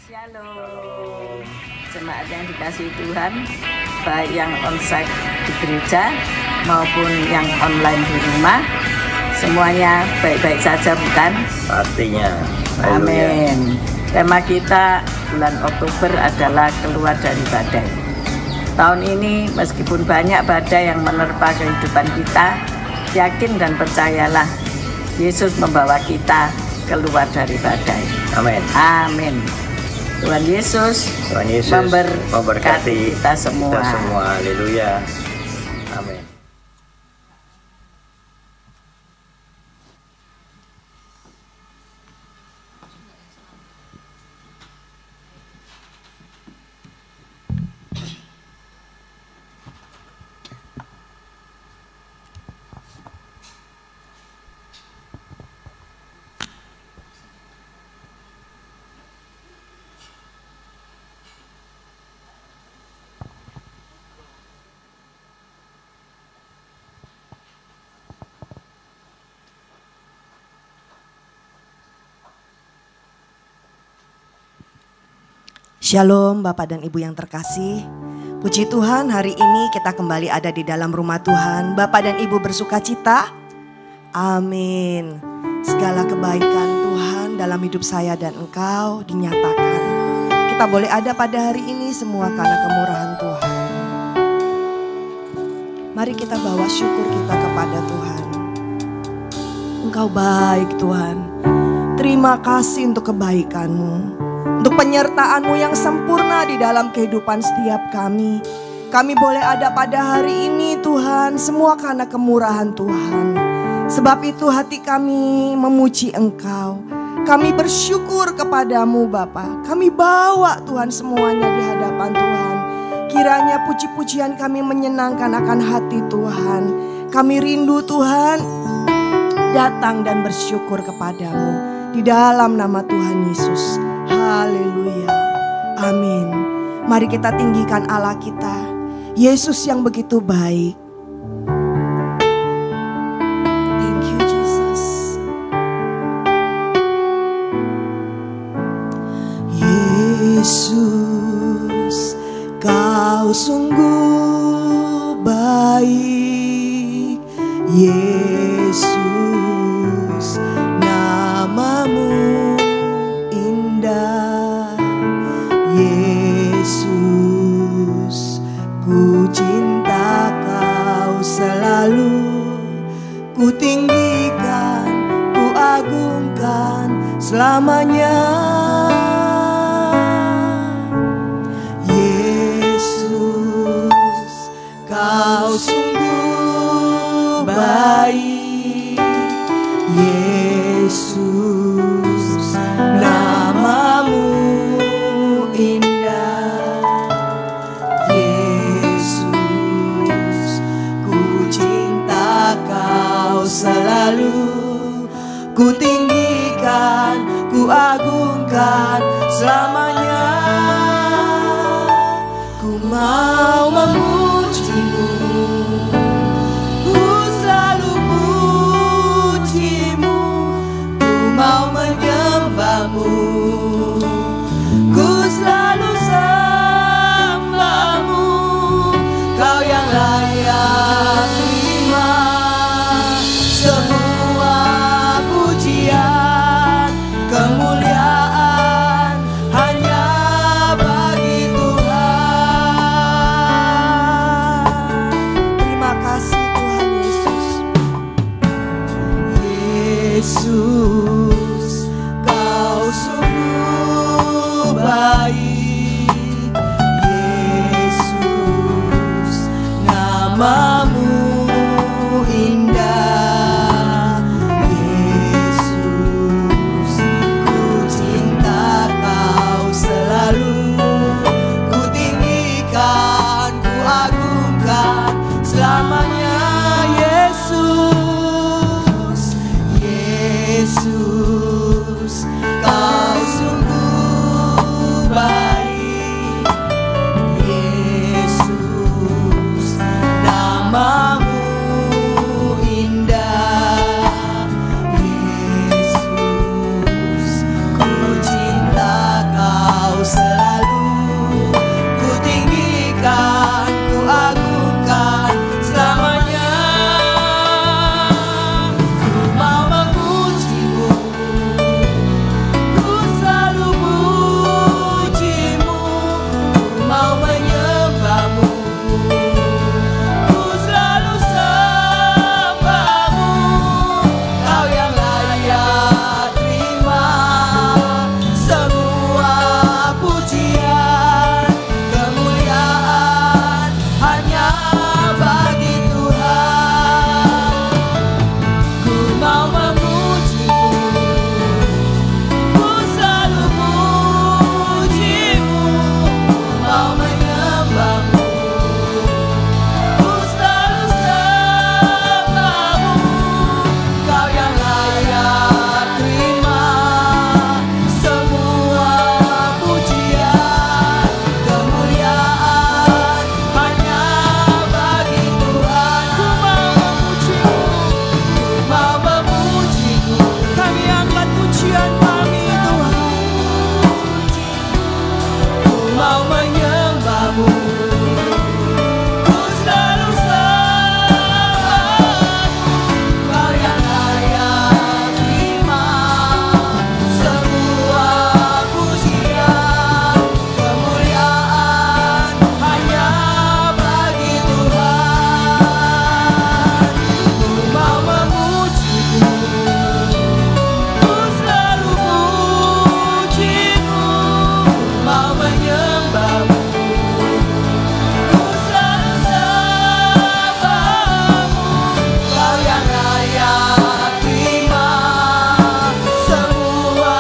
Shalom, jemaat yang dikasihi Tuhan, baik yang onsite di gereja maupun yang online di rumah, semuanya baik-baik saja bukan? Pastinya. Amin. Tema kita bulan Oktober adalah keluar dari badai. Tahun ini meskipun banyak badai yang menerpa kehidupan kita, yakin dan percayalah Yesus membawa kita keluar dari badai. Amin. Amin. Tuhan Yesus memberkati kita semua. Haleluya. Amin. Shalom Bapak dan Ibu yang terkasih. Puji Tuhan, hari ini kita kembali ada di dalam rumah Tuhan. Bapak dan Ibu bersuka cita? Amin. Segala kebaikan Tuhan dalam hidup saya dan engkau dinyatakan. Kita boleh ada pada hari ini semua karena kemurahan Tuhan. Mari kita bawa syukur kita kepada Tuhan. Engkau baik Tuhan. Terima kasih untuk kebaikan-Mu. Untuk penyertaan-Mu yang sempurna di dalam kehidupan setiap kami. Kami boleh ada pada hari ini Tuhan, semua karena kemurahan Tuhan. Sebab itu hati kami memuji Engkau. Kami bersyukur kepadamu Bapa. Kami bawa Tuhan semuanya di hadapan Tuhan. Kiranya puji-pujian kami menyenangkan akan hati Tuhan. Kami rindu Tuhan datang dan bersyukur kepadamu. Di dalam nama Tuhan Yesus. Haleluya. Amin. Mari kita tinggikan Allah kita. Yesus yang begitu baik. Thank you Jesus. Yesus, Kau sungguh baik. Yesus, namamu Yesus, ku cinta Kau selalu, ku tinggikan, ku agungkan selamanya. Yesus, Kau sungguh baik. Yesus, namamu indah. Yesus, ku cinta Kau selalu, ku tinggikan, ku agungkan selamanya. Ku mau memuji-Mu, ku selalu puji-Mu, ku mau menyembah-Mu, ku selalu sembah-Mu. Kau yang layak terima semua pujian, kemuliaan hanya bagi Tuhan. mau menyembahmu. Ku selalu sembahmu, Kau yang layak terima semua pujian, kemuliaan hanya bagi Tuhan. Ku mau memujimu, ku selalu pujimu, mau menyembahmu. Ku selalu sembahmu, Kau yang layak terima semua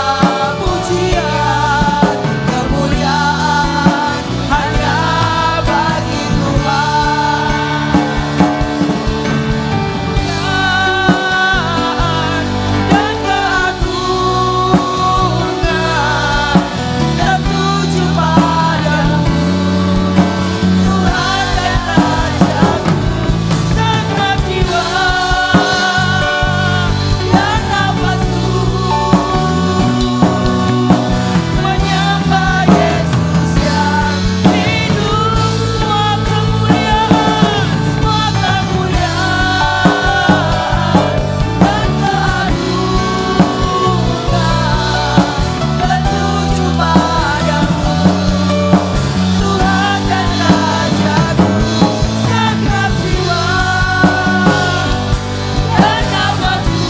pujian, kemuliaan hanya bagi Tuhan. Dan keagungan tertuju padamu, Tuhan dan Rajaku. Segenap jiwa dan nafasku menyembah Yesus yang hidup. Semua kemuliaan dan keagungan tertuju padamu, Tuhan dan Rajaku. Segenap jiwa dan nafasku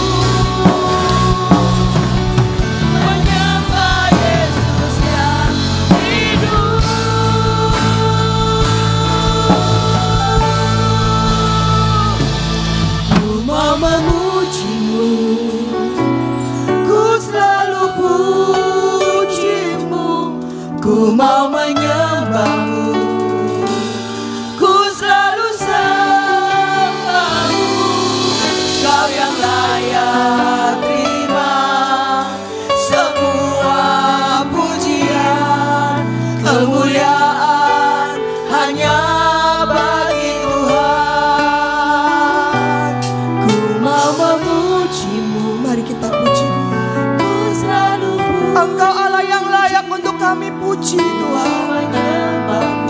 menyembah Yesus yang hidup. Ku mau memujimu, ku selalu pujimu, ku mau menyembahmu, ku selalu sembahmu. Kau yang layak terima semua pujian, kemuliaan hanya bagi Tuhan. Ku mau memujimu, mari kita puji Dia. Ku selalu puji, Engkau Allah yang layak untuk kami puji Tuhan. Menyembahmu,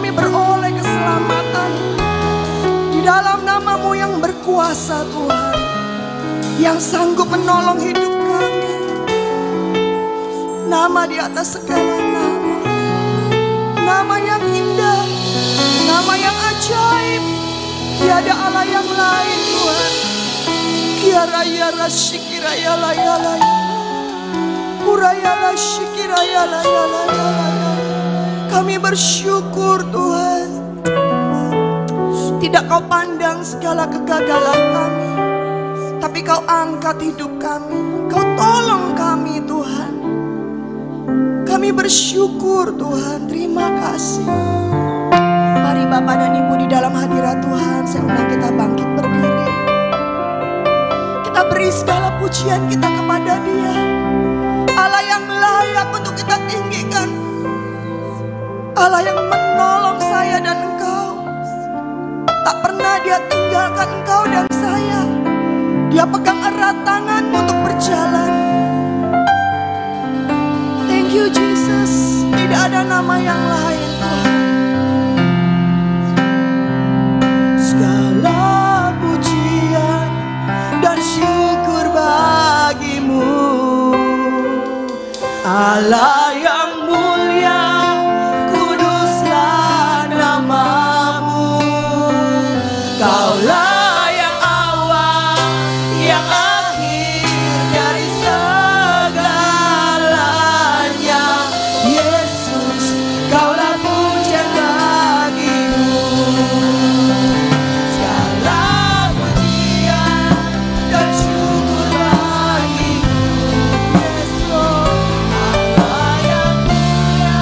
kami beroleh keselamatan di dalam nama-Mu yang berkuasa Tuhan, yang sanggup menolong hidup kami. Nama di atas segala nama, nama yang indah, nama yang ajaib. Tiada Allah yang lain Tuhan. Kiarayala shikirayala yala, kurayala shikirayala yala yala. Kami bersyukur Tuhan, tidak Kau pandang segala kegagalan kami, tapi Kau angkat hidup kami, Kau tolong kami Tuhan. Kami bersyukur Tuhan, terima kasih. Mari Bapak dan Ibu di dalam hadirat Tuhan, saya undang kita bangkit berdiri. Kita beri segala pujian kita kepada Dia, Allah yang layak untuk kita tinggikan, Allah yang menolong saya dan engkau. Tak pernah Dia tinggalkan engkau dan saya. Dia pegang erat tanganmu untuk berjalan. Thank you Jesus. Tidak ada nama yang lain Tuhan. Segala pujian dan syukur bagi-Mu, Allah yang mulia, kuduslah nama-Mu. Kaulah yang awal, yang akhir dari segalanya. Yesus, Kaulah pujian bagi-Mu. Segala pujian dan syukur bagi-Mu. Yesus, Allah yang mulia,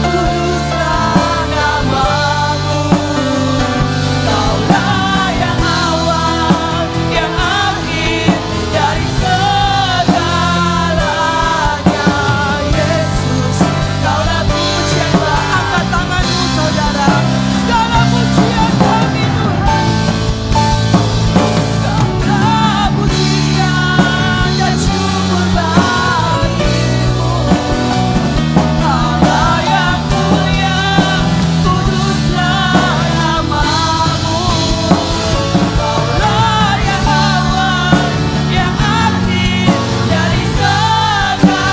kuduslah nama-Mu. Kaulah yang awal, yang akhir dari segalanya. Yesus, Kaulah pujian. Angkat tanganmu saudara. Segala pujian kami Tuhan. Segala pujian dan syukur bagi-Mu. Allah yang mulia, kuduslah nama-Mu. Kaulah yang awal, yang akhir dari segalanya.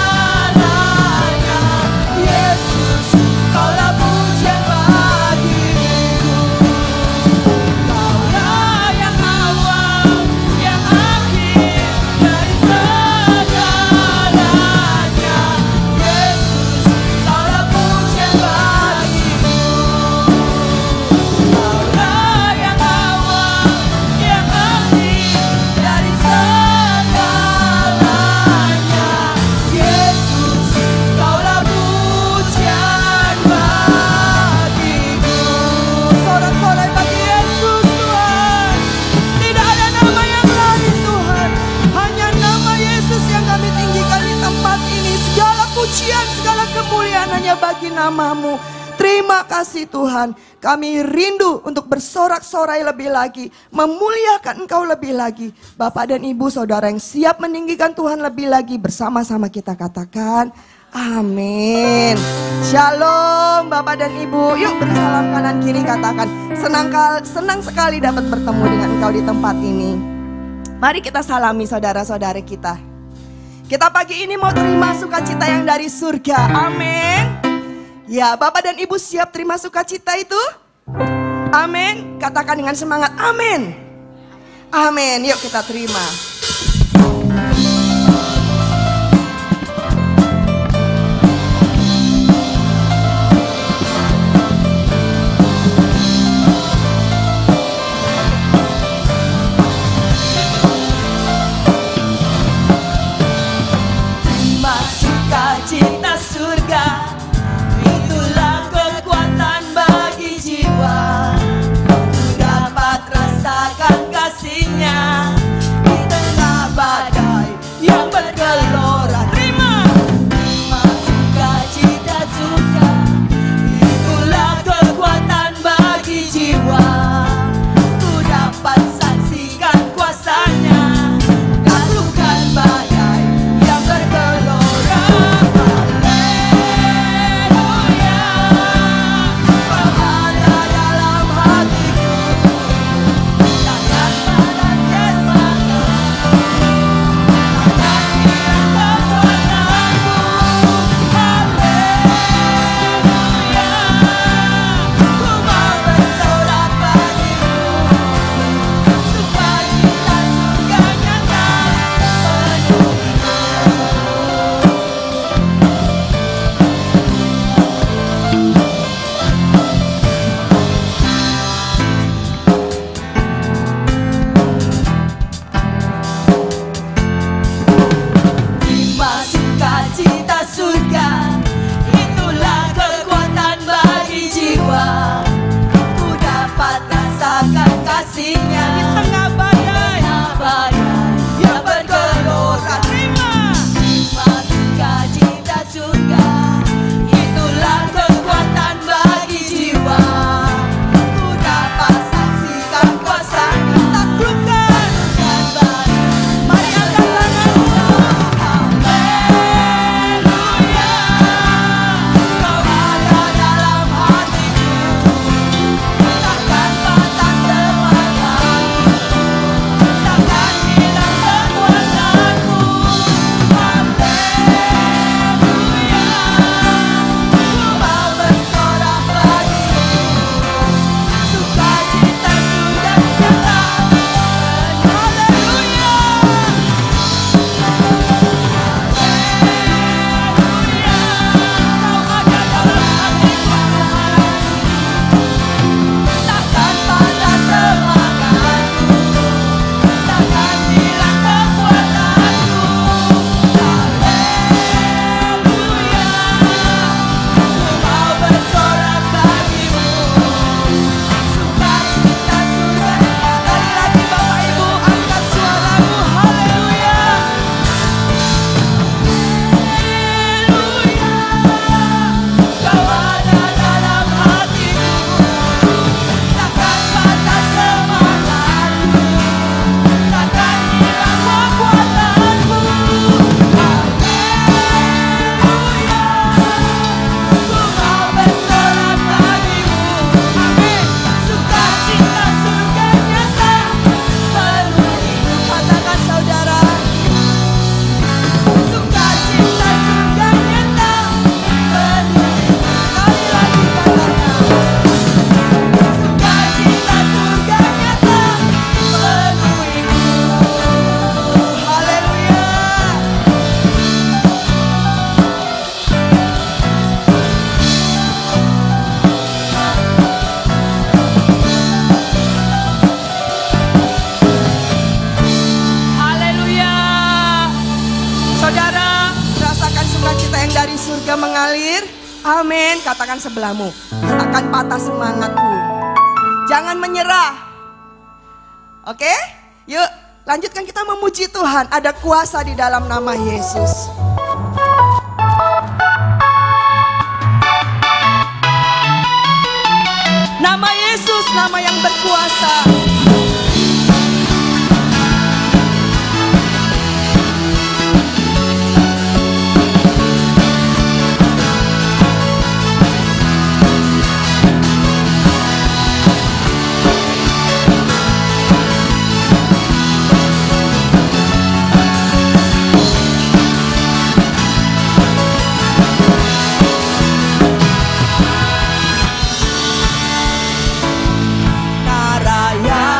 Yesus, Kaulah pujian bagi-Ku. Kaulah yang awal, yang akhir dari segalanya. Yesus, Kaulah pujian bagi-Ku. Kaulah yang awal, yang akhir dari segalanya. Yesus, Kaulah pujian bagi-Ku. Sorak-sorai bagi Yesus Tuhan. Tidak ada nama yang lain Tuhan, hanya nama Yesus yang kami tinggikan di tempat ini. Segala pujian, segala kemuliaan hanya bagi nama-Mu. Terima kasih Tuhan. Kami rindu untuk bersorak-sorai lebih lagi, memuliakan Engkau lebih lagi. Bapak dan Ibu saudara yang siap meninggikan Tuhan lebih lagi, bersama-sama kita katakan amin. Shalom Bapak dan Ibu. Yuk beri salam kanan kiri, katakan senang sekali dapat bertemu dengan Engkau di tempat ini. Mari kita salami saudara-saudara kita. Kita pagi ini mau terima sukacita yang dari surga. Amin. Ya, Bapak dan Ibu siap terima sukacita itu? Amin. Katakan dengan semangat, amin. Amin. Yuk kita terima. Terima sukacita surga, itulah kekuatan bagi jiwa. Dapat rasakan kasih-Nya di tengah surga mengalir. Amin. Katakan sebelahmu, takkan patah semangatku. Jangan menyerah. Oke? Yuk, lanjutkan kita memuji Tuhan. Ada kuasa di dalam nama Yesus. Nama Yesus, nama yang berkuasa. Karaya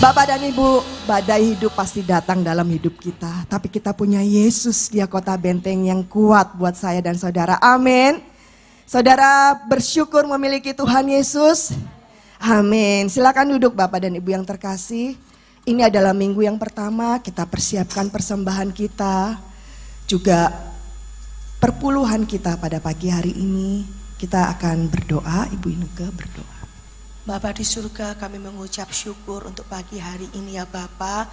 Bapak dan Ibu, badai hidup pasti datang dalam hidup kita. Tapi kita punya Yesus, Dia kota benteng yang kuat buat saya dan saudara. Amin. Saudara bersyukur memiliki Tuhan Yesus. Amin. Silakan duduk Bapak dan Ibu yang terkasih. Ini adalah minggu yang pertama, kita persiapkan persembahan kita. Juga perpuluhan kita pada pagi hari ini. Kita akan berdoa, Ibu Ineke berdoa. Bapa di surga, kami mengucap syukur untuk pagi hari ini ya Bapa.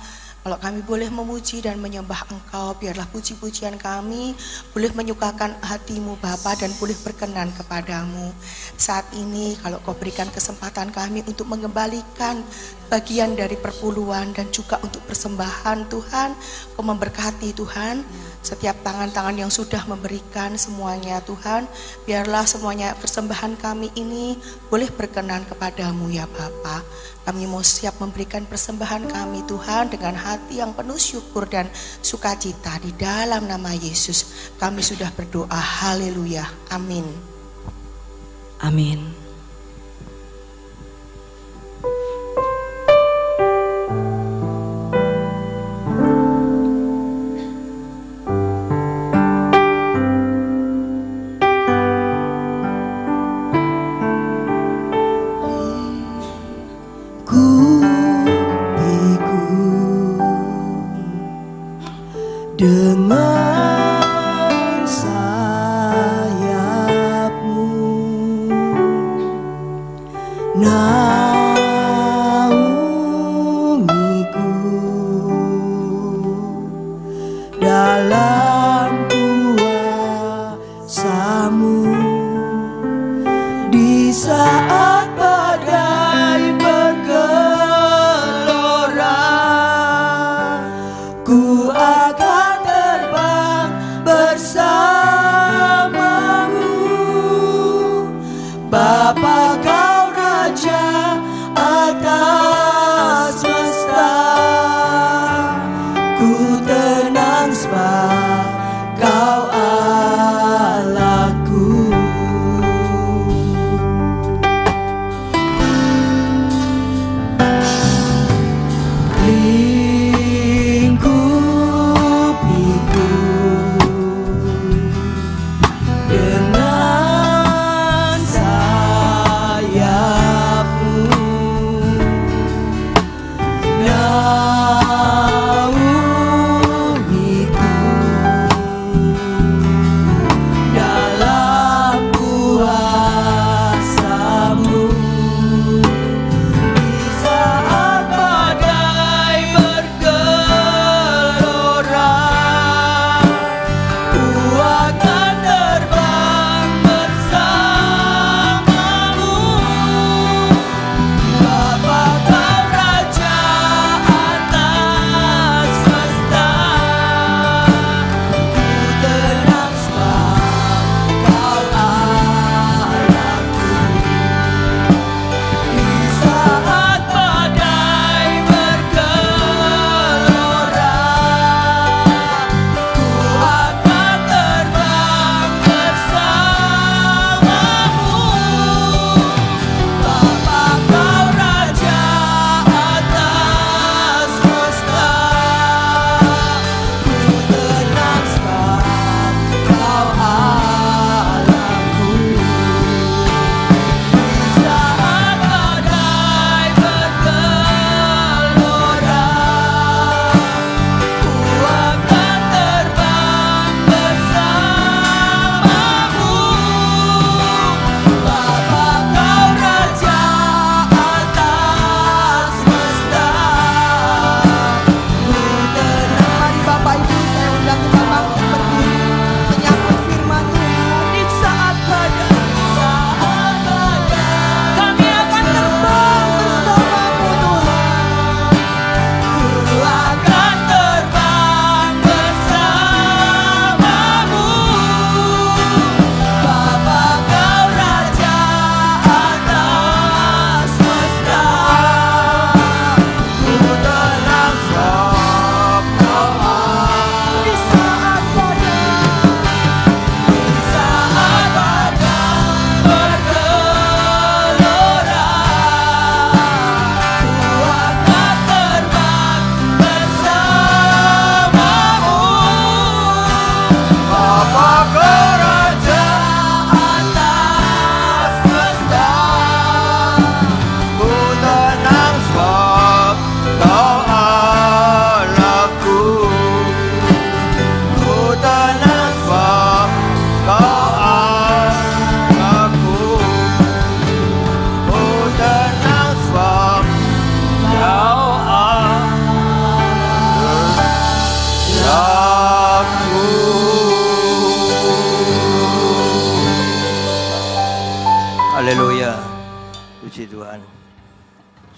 Kalau kami boleh memuji dan menyembah Engkau, biarlah puji-pujian kami boleh menyukakan hatimu Bapa dan boleh berkenan kepadamu. Saat ini kalau Kau berikan kesempatan kami untuk mengembalikan bagian dari perpuluhan dan juga untuk persembahan Tuhan, Kau memberkati Tuhan. Setiap tangan-tangan yang sudah memberikan semuanya Tuhan, biarlah semuanya persembahan kami ini boleh berkenan kepadamu ya Bapa. Kami mau siap memberikan persembahan kami Tuhan dengan hati yang penuh syukur dan sukacita. Di dalam nama Yesus kami sudah berdoa, haleluya, amin. Amin. Dengan sayapmu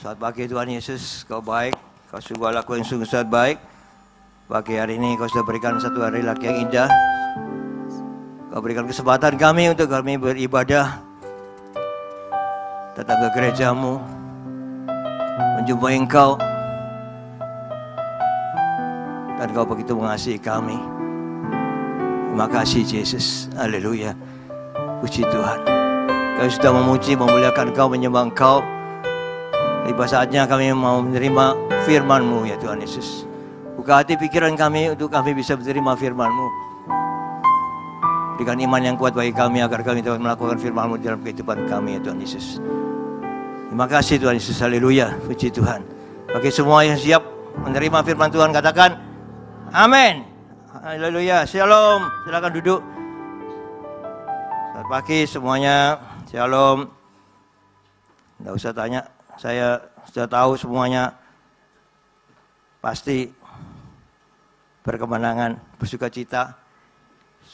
Selamat pagi Tuhan Yesus, Kau baik, Kau sungguh laku yang sungguh sangat baik. Pagi hari ini Kau sudah berikan satu hari lagi yang indah. Kau berikan kesempatan kami untuk kami beribadah, datang ke gerejamu, menjumpai Engkau, dan Kau begitu mengasihi kami. Terima kasih Yesus, haleluya, puji Tuhan. Kami sudah memuji, memuliakan Kau, menyembah Engkau. Tiba saatnya kami mau menerima firman-Mu ya Tuhan Yesus. Buka hati pikiran kami untuk kami bisa menerima firman-Mu. Berikan iman yang kuat bagi kami agar kami dapat melakukan firman-Mu dalam kehidupan kami ya Tuhan Yesus. Terima kasih Tuhan Yesus, haleluya, puji Tuhan. Bagi semua yang siap menerima firman Tuhan katakan amin. Haleluya, shalom, silakan duduk. Selamat pagi semuanya, shalom. Tidak usah tanya, saya sudah tahu semuanya. Pasti berkemenangan, bersuka cita,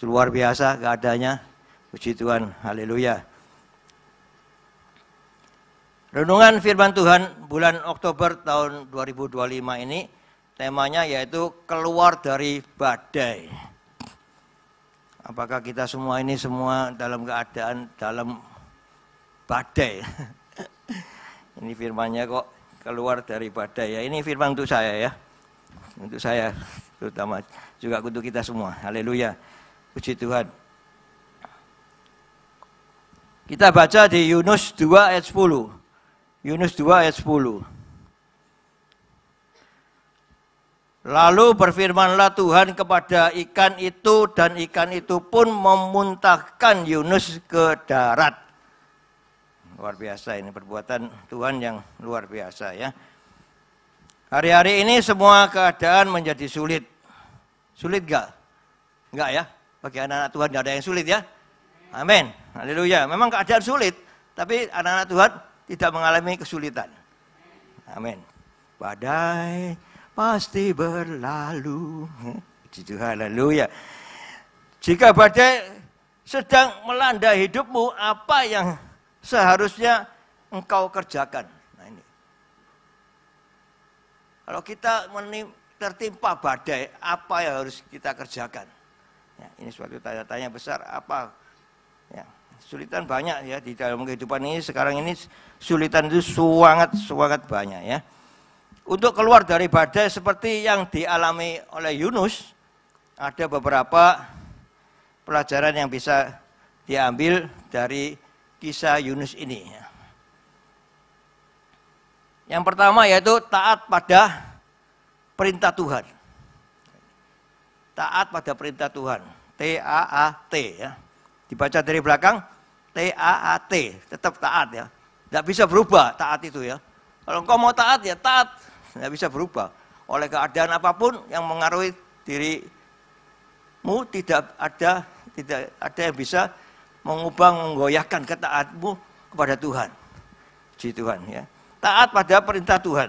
luar biasa keadaannya. Puji Tuhan, haleluya. Renungan firman Tuhan bulan Oktober tahun 2025 ini temanya yaitu keluar dari badai. Apakah kita semua ini semua dalam keadaan dalam badai? Ini firmannya kok keluar dari badai ya. Ini firman untuk saya ya. Untuk saya terutama juga untuk kita semua. Haleluya. Puji Tuhan. Kita baca di Yunus 2 ayat 10. Yunus 2 ayat 10. Lalu berfirmanlah Tuhan kepada ikan itu dan ikan itu pun memuntahkan Yunus ke darat. Luar biasa ini perbuatan Tuhan yang luar biasa ya. Hari-hari ini semua keadaan menjadi sulit. Sulit gak? Enggak ya? Bagi anak-anak Tuhan gak ada yang sulit ya. Amin. Haleluya. Memang keadaan sulit, tapi anak-anak Tuhan tidak mengalami kesulitan. Amin. Badai pasti berlalu. Puji Tuhan, haleluya. Jika badai sedang melanda hidupmu, apa yang seharusnya engkau kerjakan? Nah ini. Kalau kita tertimpa badai, apa yang harus kita kerjakan? Ya, ini suatu tanya-tanya besar. Apa? Ya, sulitan banyak ya di dalam kehidupan ini. Sekarang ini sulitan itu sangat banyak ya. Untuk keluar dari badai seperti yang dialami oleh Yunus, ada beberapa pelajaran yang bisa diambil dari kisah Yunus ini. Yang pertama yaitu taat pada perintah Tuhan. Taat pada perintah Tuhan. T-A-A-T ya. Dibaca dari belakang, T-A-A-T. Tetap taat ya. Tidak bisa berubah taat itu ya. Kalau engkau mau taat ya taat. Tidak bisa berubah. Oleh keadaan apapun yang mengaruhi dirimu, tidak ada yang bisa mengubah, menggoyahkan ketaatmu kepada Tuhan. Puji Tuhan ya. Taat pada perintah Tuhan.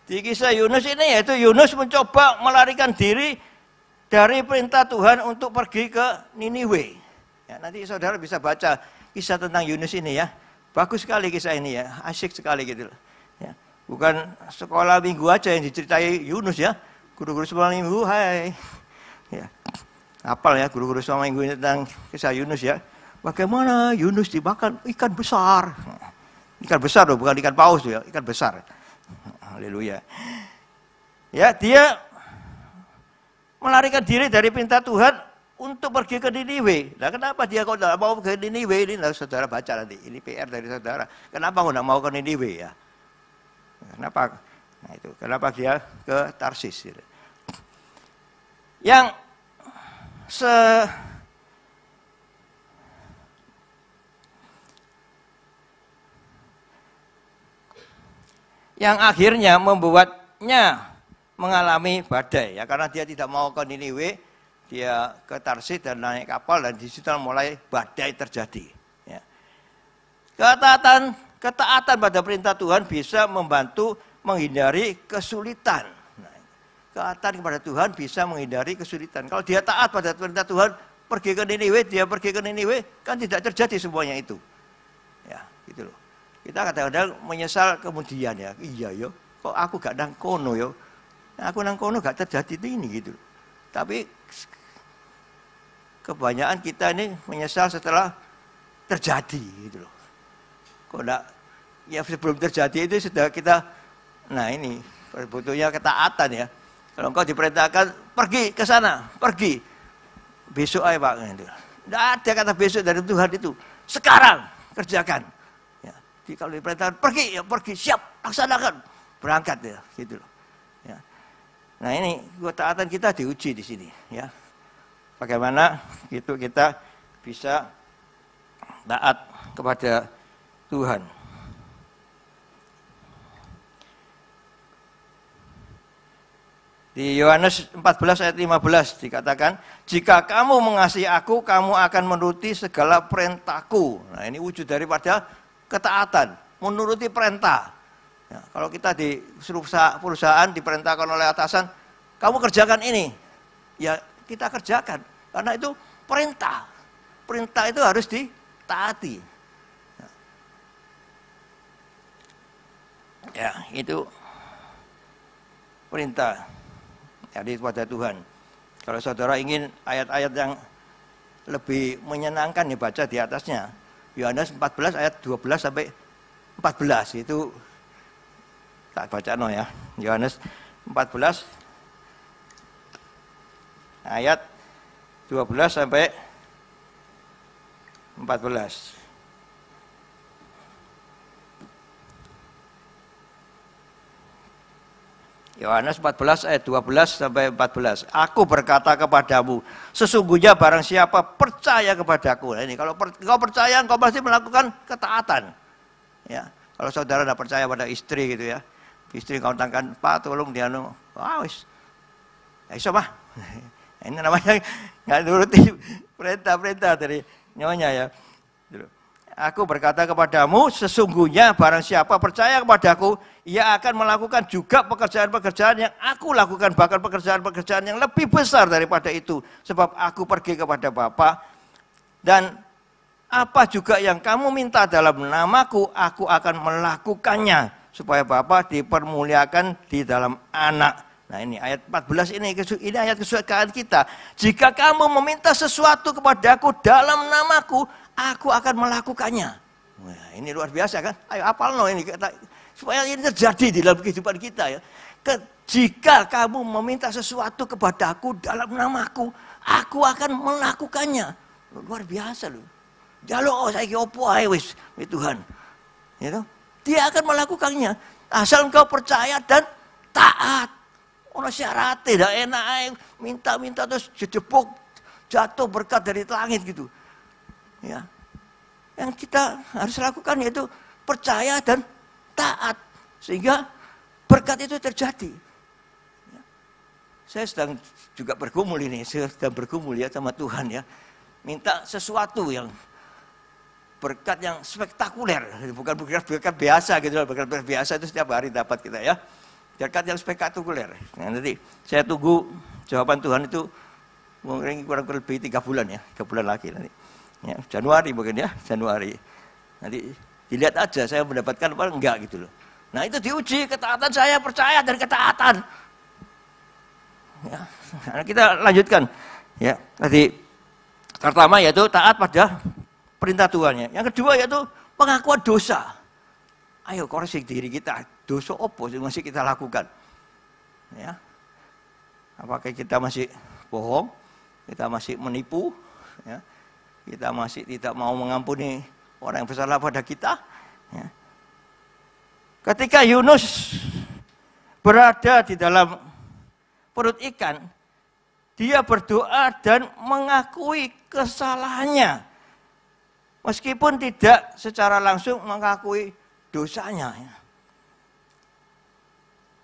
Di kisah Yunus ini yaitu Yunus mencoba melarikan diri dari perintah Tuhan untuk pergi ke Niniwe. Ya, nanti saudara bisa baca kisah tentang Yunus ini ya. Bagus sekali kisah ini ya, asyik sekali gitu loh. Ya, bukan sekolah minggu aja yang diceritai Yunus ya. Guru-guru sekolah minggu, hai. Ya. Hafal ya guru-guru sekolah minggu ini tentang kisah Yunus ya. Bagaimana Yunus dimakan ikan besar. Ikan besar loh, bukan ikan paus loh ya, ikan besar. Haleluya. Ya, dia melarikan diri dari perintah Tuhan untuk pergi ke Niniwe. Nah, kenapa dia kok tidak mau ke Niniwe? Ini nah, saudara baca nanti. Ini PR dari saudara. Kenapa kok tidak mau ke Niniwe ya? Kenapa? Nah itu, kenapa dia ke Tarsis? Gitu. Yang akhirnya membuatnya mengalami badai ya, karena dia tidak mau ke Niniwe, dia ke Tarsis dan naik kapal dan di situ mulai badai terjadi. Ya. Ketaatan pada perintah Tuhan bisa membantu menghindari kesulitan. Nah, ketaatan kepada Tuhan bisa menghindari kesulitan. Kalau dia taat pada perintah Tuhan, pergi ke Niniwe, dia pergi ke Niniwe, kan tidak terjadi semuanya itu. Ya, gitu loh. Kita kadang-kadang menyesal kemudian ya, iya yo, kok aku gak nang kono yo, aku nang kono gak terjadi ini gitu. Tapi kebanyakan kita ini menyesal setelah terjadi gitu loh. Kok enggak, ya sebelum terjadi itu sudah kita, nah ini butuhnya ketaatan ya. Kalau engkau diperintahkan pergi ke sana, pergi besok aja Pak. Gitu. Tidak ada kata besok dari Tuhan itu. Sekarang kerjakan. Ya. Jadi kalau diperintahkan pergi, ya pergi, siap, laksanakan, berangkat ya, gitu loh. Ya. Nah ini ketaatan kita diuji di sini. Ya. Bagaimana gitu kita bisa taat kepada Tuhan. Di Yohanes 14 ayat 15 dikatakan, jika kamu mengasihi aku, kamu akan menuruti segala perintahku. Nah ini wujud daripada ketaatan, menuruti perintah. Ya, kalau kita di perusahaan diperintahkan oleh atasan, kamu kerjakan ini, ya kita kerjakan. Karena itu perintah. Perintah itu harus ditaati. Ya itu perintah. Jadi kepada Tuhan. Kalau saudara ingin ayat-ayat yang lebih menyenangkan dibaca di atasnya. Yohanes 14 ayat 12 sampai 14 itu tak baca no ya. Yohanes 14 ayat 12 sampai 14. Yohanes 14 ayat 12 sampai 14. Aku berkata kepadamu, sesungguhnya barang siapa percaya kepadaku. Nah ini kalau kau percaya, kau pasti melakukan ketaatan. Ya, kalau saudara tidak percaya pada istri gitu ya, istri kau tangkan, Pak tolong dia wis, ya iso mah. Ini namanya nggak nuruti perintah-perintah dari nyonya ya. Aku berkata kepadamu, sesungguhnya barang siapa percaya kepadaku, ia akan melakukan juga pekerjaan-pekerjaan yang aku lakukan, bahkan pekerjaan-pekerjaan yang lebih besar daripada itu. Sebab aku pergi kepada Bapa, dan apa juga yang kamu minta dalam namaku, aku akan melakukannya, supaya Bapa dipermuliakan di dalam Anak. Nah ini ayat 14 ini ayat kesukaan kita. Jika kamu meminta sesuatu kepadaku dalam namaku, aku akan melakukannya. Wah, ini luar biasa kan? Ayo apal no ini supaya ini terjadi di dalam kehidupan kita ya. Jika kamu meminta sesuatu kepadaku dalam namaku, aku akan melakukannya. Luar biasa loh. Jalo saiki opo ae wis Tuhan. Ya, dia akan melakukannya asal engkau percaya dan taat. Ono syarat tidak enak minta-minta terus jejebok jatuh berkat dari langit gitu. Ya. Yang kita harus lakukan yaitu percaya dan taat sehingga berkat itu terjadi. Ya. Saya sedang juga bergumul ini, saya sedang bergumul ya sama Tuhan ya. Minta sesuatu yang berkat yang spektakuler, bukan berkat biasa gitu, berkat biasa itu setiap hari dapat kita ya. Berkat yang spektakuler. Nah, nanti saya tunggu jawaban Tuhan itu mungkin kurang lebih 3 bulan ya, 3 bulan lagi nanti. Ya, Januari mungkin ya, Januari. Nanti dilihat aja saya mendapatkan apa enggak gitu loh. Nah itu diuji ketaatan saya, percaya dan ketaatan. Ya, nah, kita lanjutkan. Ya, tadi pertama yaitu taat pada perintah Tuhannya. Yang kedua yaitu pengakuan dosa. Ayo koreksi diri kita, dosa apa yang masih kita lakukan? Ya, apakah kita masih bohong? Kita masih menipu? Ya. Kita masih tidak mau mengampuni orang yang bersalah pada kita. Ya. Ketika Yunus berada di dalam perut ikan, dia berdoa dan mengakui kesalahannya. Meskipun tidak secara langsung mengakui dosanya. Ya.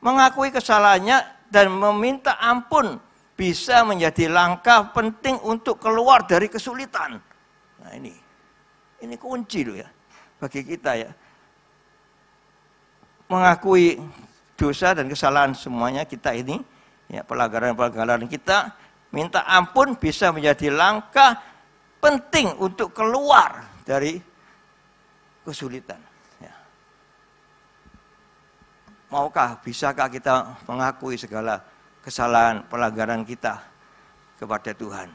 Mengakui kesalahannya dan meminta ampun bisa menjadi langkah penting untuk keluar dari kesulitan. Nah ini kunci loh ya bagi kita ya. Mengakui dosa dan kesalahan semuanya kita ini, ya pelanggaran-pelanggaran kita, minta ampun bisa menjadi langkah penting untuk keluar dari kesulitan. Ya. bisakah kita mengakui segala kesalahan, pelanggaran kita kepada Tuhan?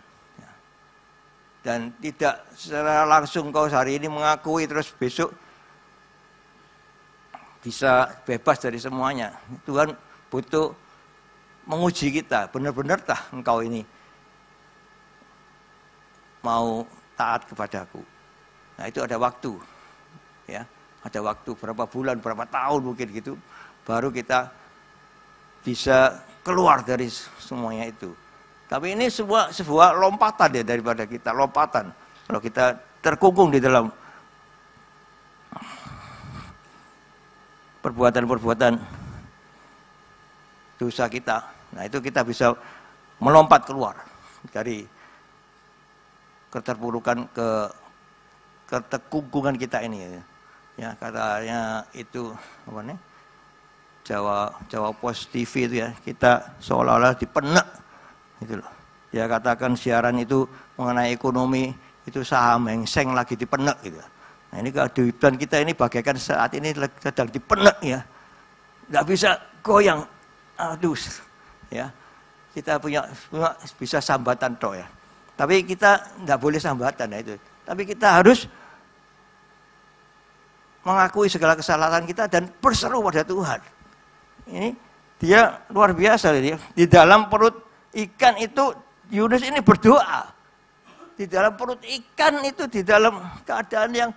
Dan tidak secara langsung kau hari ini mengakui terus besok bisa bebas dari semuanya. Tuhan butuh menguji kita, benar-benarkah engkau ini mau taat kepadaku? Nah itu ada waktu, ya, ada waktu berapa bulan, berapa tahun mungkin gitu, baru kita bisa keluar dari semuanya itu. Tapi ini sebuah lompatan ya daripada kita, lompatan. Kalau kita terkungkung di dalam perbuatan-perbuatan dosa kita, nah itu kita bisa melompat keluar dari keterpurukan keterkungkungan kita ini. Ya katanya itu apa nih? Jawa Pos TV itu ya, kita seolah-olah dipenek. Itu loh. Dia katakan siaran itu mengenai ekonomi itu saham hengseng lagi dipenek gitu. Nah ini kehidupan kita ini bagaikan saat ini sedang dipenek ya. Nggak bisa goyang. Aduh. Ya. Kita punya bisa sambatan toh ya. Tapi kita nggak boleh sambatan ya itu. Tapi kita harus mengakui segala kesalahan kita dan berseru pada Tuhan. Ini dia luar biasa dia. Di dalam perut ikan itu Yunus ini berdoa. Di dalam perut ikan itu di dalam keadaan yang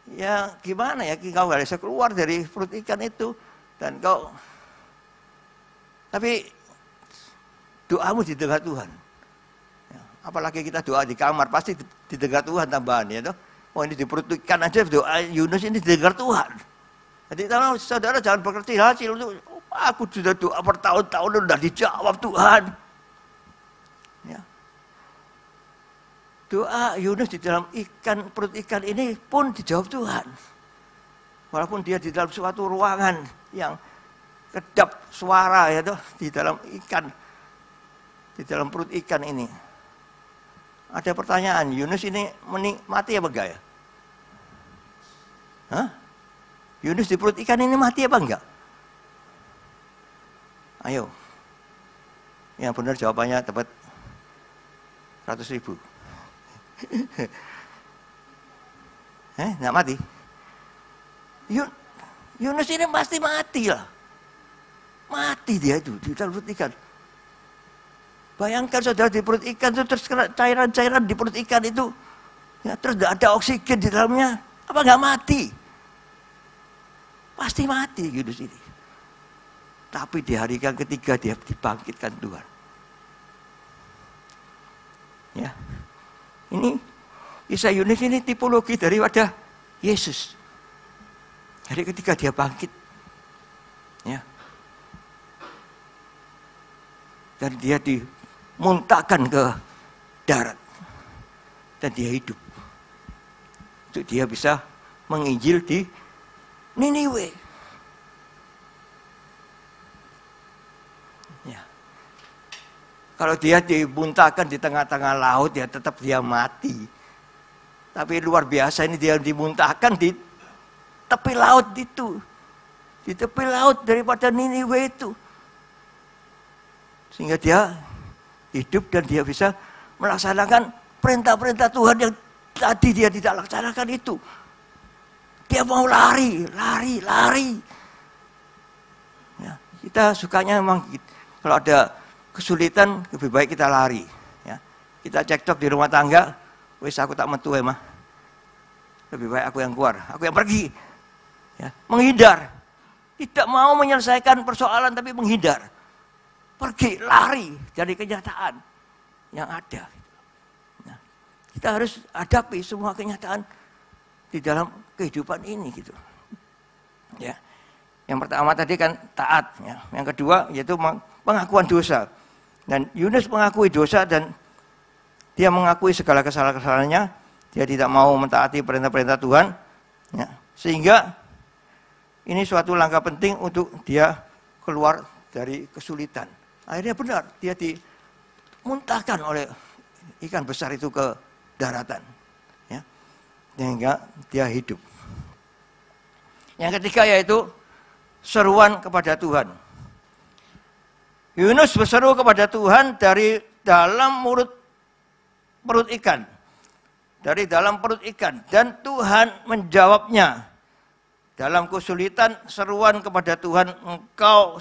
ya gimana ya, kau gak bisa keluar dari perut ikan itu dan kau tapi doamu didengar Tuhan. Ya, apalagi kita doa di kamar pasti didengar Tuhan tambahan ya toh. Oh ini di perut ikan aja doa Yunus ini didengar Tuhan. Jadi kalau saudara jangan berkecil hati untuk aku sudah doa bertahun-tahun sudah dijawab Tuhan. Ya. Doa Yunus di dalam perut ikan ini pun dijawab Tuhan. Walaupun dia di dalam suatu ruangan yang kedap suara ya toh di dalam ikan, di dalam perut ikan ini. Ada pertanyaan, Yunus ini mati apa enggak ya? Hah? Yunus di perut ikan ini mati apa enggak? Ayo. Yang benar jawabannya dapat 100.000. Enggak mati? Yunus ini pasti mati lah. Mati dia itu di dalam perut ikan. Bayangkan saudara di perut ikan itu terus cairan-cairan di perut ikan itu. Ya, terus tidak ada oksigen di dalamnya. Apa enggak mati? Pasti mati Yunus ini. Tapi di hari yang ketiga dia dibangkitkan Tuhan. Ya. Ini kisah Yunus ini tipologi daripada Yesus. Hari ketiga dia bangkit. Ya. Dan dia dimuntahkan ke darat. Dan dia hidup. Untuk dia bisa menginjil di Niniwe. Ya. Kalau dia dimuntahkan di tengah-tengah laut, ya tetap dia mati. Tapi luar biasa ini dia dimuntahkan di tepi laut itu. Di tepi laut daripada Niniwe itu. Sehingga dia hidup dan dia bisa melaksanakan perintah-perintah Tuhan yang tadi dia tidak laksanakan itu. Dia mau lari. Ya, kita sukanya memang kalau ada kesulitan lebih baik kita lari. Ya, kita cekcok di rumah tangga, wis aku tak metu mah. Lebih baik aku yang keluar, aku yang pergi. Ya, menghindar. Tidak mau menyelesaikan persoalan tapi menghindar. Pergi, lari dari kenyataan yang ada. Nah, kita harus hadapi semua kenyataan di dalam kehidupan ini gitu. Ya. Yang pertama tadi kan taat, ya. Yang kedua yaitu pengakuan dosa. Dan Yunus mengakui dosa dan dia mengakui segala kesalahan-kesalahannya. Dia tidak mau mentaati perintah-perintah Tuhan. Ya. Sehingga ini suatu langkah penting untuk dia keluar dari kesulitan. Akhirnya benar, dia dimuntahkan oleh ikan besar itu ke daratan. Ya. Sehingga dia hidup. Yang ketiga yaitu seruan kepada Tuhan. Yunus berseru kepada Tuhan dari dalam perut ikan. Dari dalam perut ikan. Dan Tuhan menjawabnya. Dalam kesulitan seruan kepada Tuhan, engkau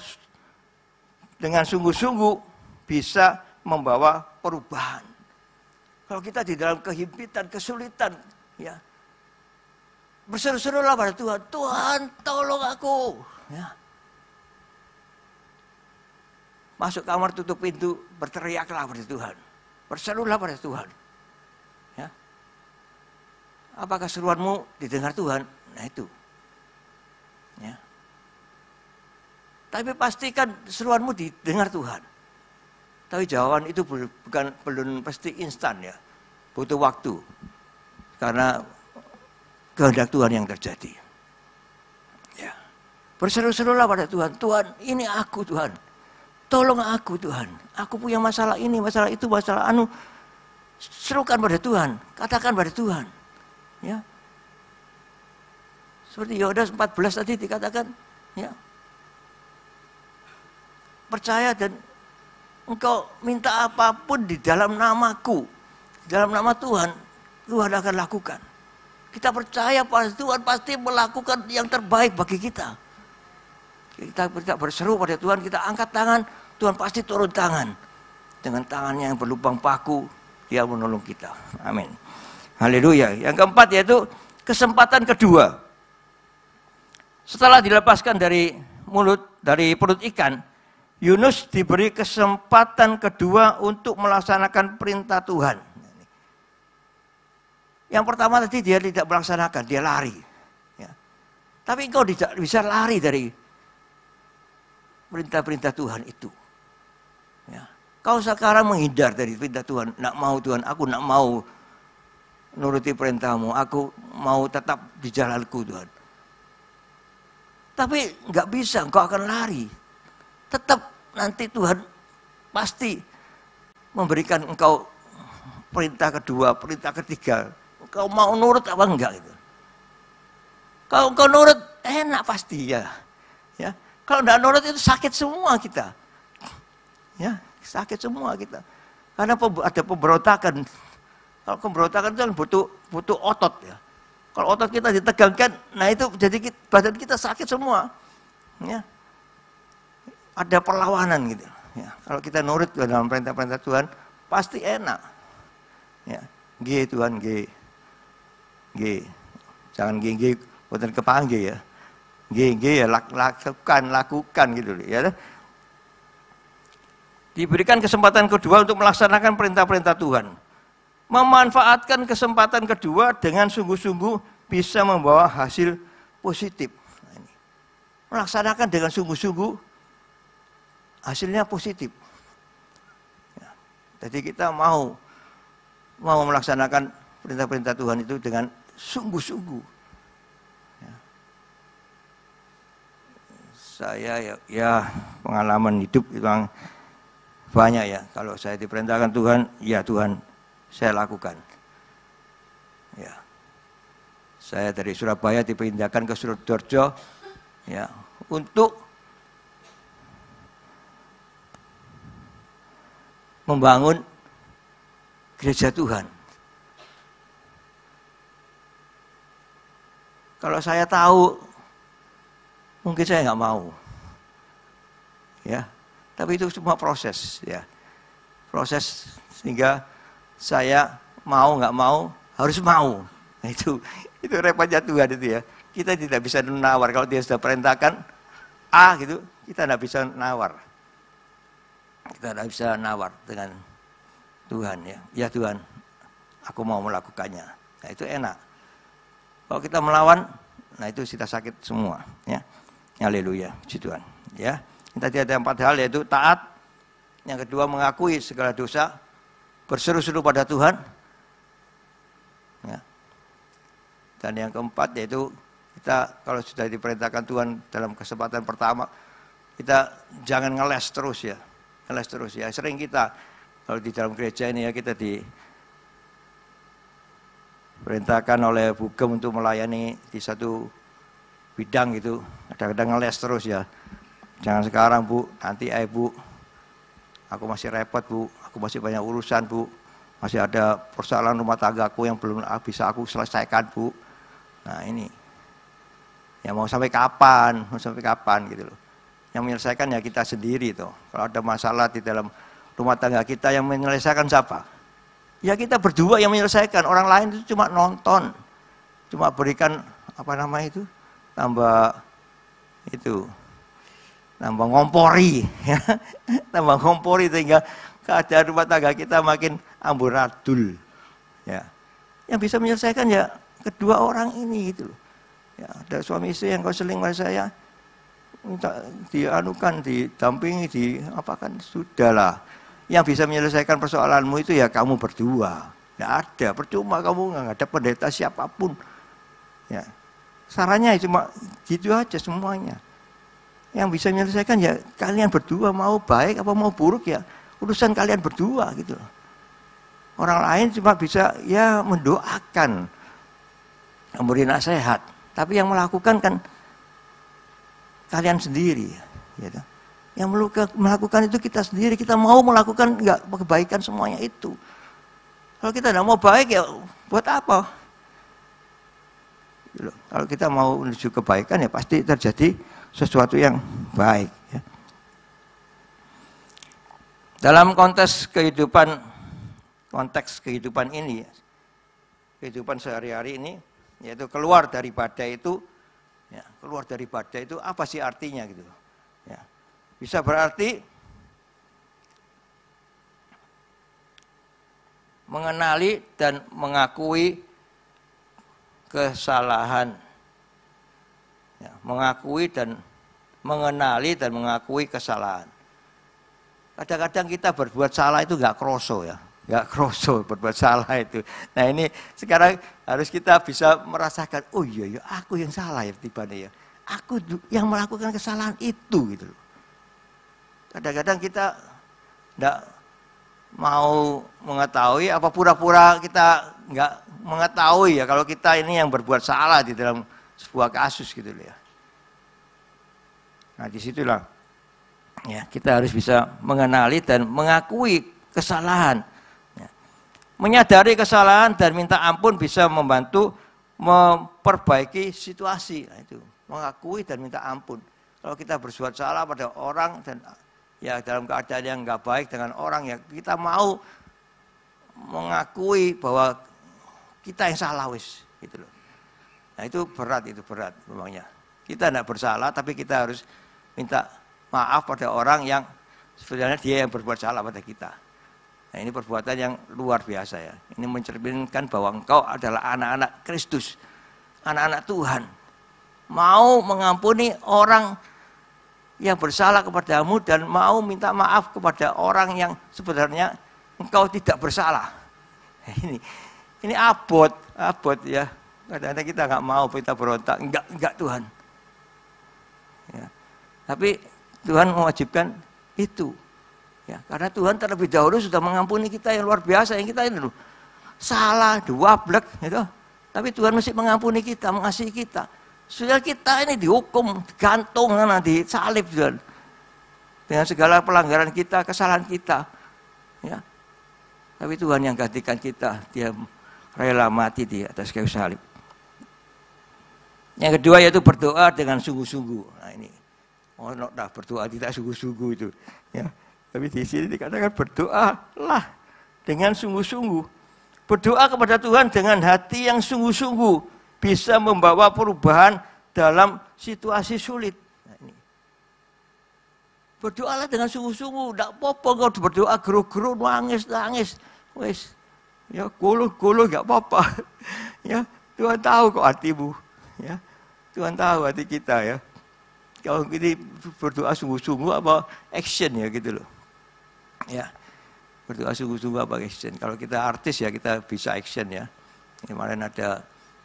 dengan sungguh-sungguh bisa membawa perubahan. Kalau kita di dalam kehimpitan, kesulitan, ya, berseru-serulah pada Tuhan, Tuhan tolong aku. Ya. Masuk kamar, tutup pintu, berteriaklah pada Tuhan. Berserulah pada Tuhan. Ya. Apakah seruanmu didengar Tuhan? Nah itu. Ya. Tapi pastikan seruanmu didengar Tuhan. Tapi jawaban itu belum pasti instan ya. Butuh waktu. Karena kehendak Tuhan yang terjadi. Ya. Berseru-serulah pada Tuhan. Tuhan, ini aku Tuhan. Tolong aku Tuhan. Aku punya masalah ini, masalah itu, masalah anu. Serukan pada Tuhan. Katakan pada Tuhan. Ya. Seperti Yohanes 14 tadi dikatakan. Ya. Percaya dan engkau minta apapun di dalam namaku. Di dalam nama Tuhan. Tuhan akan lakukan. Kita percaya pada Tuhan pasti melakukan yang terbaik bagi kita. Kita berseru pada Tuhan, kita angkat tangan, Tuhan pasti turun tangan. Dengan tangannya yang berlubang paku, Dia menolong kita. Amin. Haleluya. Yang keempat yaitu kesempatan kedua. Setelah dilepaskan dari perut ikan, Yunus diberi kesempatan kedua untuk melaksanakan perintah Tuhan. Yang pertama tadi dia tidak melaksanakan, dia lari. Ya. Tapi engkau tidak bisa lari dari perintah-perintah Tuhan itu. Ya. Kau sekarang menghindar dari perintah Tuhan. Nak mau Tuhan, aku nak mau nuruti perintahmu. Aku mau tetap di jalanku Tuhan. Tapi nggak bisa, engkau akan lari. Tetap nanti Tuhan pasti memberikan engkau perintah kedua, perintah ketiga. Engkau mau nurut apa enggak gitu. Kalau engkau nurut, enak pasti ya. Ya. Kalau enggak nurut itu sakit semua kita. Ya, sakit semua kita. Karena ada pemberontakan. Kalau pemberontakan itu kan butuh otot ya. Kalau otot kita ditegangkan, nah itu jadi badan kita sakit semua. Ya. Ada perlawanan gitu. Ya. Kalau kita nurut dalam perintah-perintah Tuhan, pasti enak. Ya. G Tuhan, G. Jangan G, bukan kepanggil ya. G ya lakukan gitu ya. Diberikan kesempatan kedua untuk melaksanakan perintah-perintah Tuhan. Memanfaatkan kesempatan kedua dengan sungguh-sungguh bisa membawa hasil positif. Nah, ini. Melaksanakan dengan sungguh-sungguh hasilnya positif. Ya. Jadi kita mau melaksanakan perintah-perintah Tuhan itu dengan sungguh-sungguh. Ya. Saya ya pengalaman hidup memang banyak ya. Kalau saya diperintahkan Tuhan, ya Tuhan saya lakukan. Ya. Saya dari Surabaya dipindahkan ke Sidoarjo ya untuk membangun gereja Tuhan. Kalau saya tahu, mungkin saya nggak mau, ya. Tapi itu semua proses, ya. Proses sehingga saya mau nggak mau harus mau. Nah, itu repotnya Tuhan itu ya. Kita tidak bisa menawar kalau Dia sudah perintahkan A gitu, kita tidak bisa nawar. Kita tidak bisa nawar dengan Tuhan ya. Ya Tuhan, aku mau melakukannya. Nah itu enak. Kalau kita melawan, nah itu kita sakit semua. Ya, haleluya, puji Tuhan. Ya, tadi ada 4 hal yaitu taat. Yang kedua mengakui segala dosa, berseru-seru pada Tuhan. Ya. Dan yang keempat yaitu kita kalau sudah diperintahkan Tuhan dalam kesempatan pertama, kita jangan ngeles terus ya. Ngeles terus ya. Sering kita kalau di dalam gereja ini ya kita diperintahkan oleh Bugem untuk melayani di satu bidang gitu. kadang-kadang ngeles terus ya. Jangan sekarang Bu, nanti Bu. Aku masih repot Bu, aku masih banyak urusan Bu. Masih ada persoalan rumah tanggaku yang belum bisa aku selesaikan Bu. Nah ini, ya mau sampai kapan gitu loh. Yang menyelesaikan ya kita sendiri tuh. Kalau ada masalah di dalam rumah tangga kita, yang menyelesaikan siapa? Ya kita berdua yang menyelesaikan, orang lain itu cuma nonton. Cuma berikan, tambah ngompori. Tambah ngompori sehingga keadaan rumah tangga kita makin amburadul. Ya. Yang bisa menyelesaikan ya kedua orang ini gitu loh. Ya, ada suami istri yang konseling sama saya, minta dianukan, didampingi, sudahlah. Yang bisa menyelesaikan persoalanmu itu ya kamu berdua. Nggak ada, percuma kamu nggak ada pendeta siapapun. Ya, sarannya cuma gitu aja semuanya. Yang bisa menyelesaikan ya kalian berdua, mau baik apa mau buruk ya urusan kalian berdua gitu. Orang lain cuma bisa ya mendoakan, memberi nasihat, tapi yang melakukan kan kalian sendiri. Gitu. Yang melakukan itu kita sendiri, kita mau melakukan nggak kebaikan semuanya itu. Kalau kita tidak mau baik ya buat apa? Kalau kita mau menuju kebaikan ya pasti terjadi sesuatu yang baik. Ya. Dalam konteks kehidupan ini, kehidupan sehari-hari ini, yaitu keluar dari badai itu apa sih artinya gitu? Ya. Bisa berarti mengenali dan mengakui kesalahan. Ya, mengakui dan mengenali dan mengakui kesalahan. Kadang-kadang kita berbuat salah itu nggak kroso ya, nggak kroso berbuat salah itu. Nah ini sekarang harus kita bisa merasakan, oh iya aku yang salah ya tiba-tiba ya, aku yang melakukan kesalahan itu gitu loh. Kadang-kadang kita nggak mau mengetahui, apa pura-pura kita nggak mengetahui ya kalau kita ini yang berbuat salah di dalam sebuah kasus gitu loh ya. Nah disitulah ya kita harus bisa mengenali dan mengakui kesalahan. Ya. Menyadari kesalahan dan minta ampun bisa membantu memperbaiki situasi. Nah, itu mengakui dan minta ampun. Kalau kita berbuat salah pada orang dan ya dalam keadaan yang nggak baik dengan orang ya kita mau mengakui bahwa kita yang salah wis gitu loh. Nah itu berat memangnya. Kita tidak bersalah tapi kita harus minta maaf pada orang yang sebenarnya dia yang berbuat salah pada kita. Nah ini perbuatan yang luar biasa ya. Ini mencerminkan bahwa engkau adalah anak-anak Kristus, anak-anak Tuhan. Mau mengampuni orang yang bersalah kepadamu dan mau minta maaf kepada orang yang sebenarnya engkau tidak bersalah. Ini abot ya. Kadang-kadang kita nggak mau, kita berontak, enggak Tuhan. Ya. Tapi Tuhan mewajibkan itu. Ya, karena Tuhan terlebih dahulu sudah mengampuni kita yang luar biasa, yang kita ini loh salah, duablek gitu. Tapi Tuhan mesti mengampuni kita, mengasihi kita. Sudah kita ini dihukum, gantung, disalib Tuhan. Dengan segala pelanggaran kita, kesalahan kita. Ya. Tapi Tuhan yang gantikan kita, dia rela mati di atas kayu salib. Yang kedua yaitu berdoa dengan sungguh-sungguh. Nah ini, berdoa tidak sungguh-sungguh itu. Ya. Tapi di sini dikatakan berdoalah dengan sungguh-sungguh. Berdoa kepada Tuhan dengan hati yang sungguh-sungguh bisa membawa perubahan dalam situasi sulit. Nah, ini. Berdoalah dengan sungguh-sungguh. Tidak apa-apa kau berdoa geru-geru, nangis. Wes, ya guluh nggak apa-apa. Ya Tuhan tahu kok hatimu. Ya Tuhan tahu hati kita ya. Kalau ini berdoa sungguh-sungguh apa action ya gitu loh. Ya berdoa sungguh-sungguh apa action. Kalau kita artis ya kita bisa action ya. Kemarin ada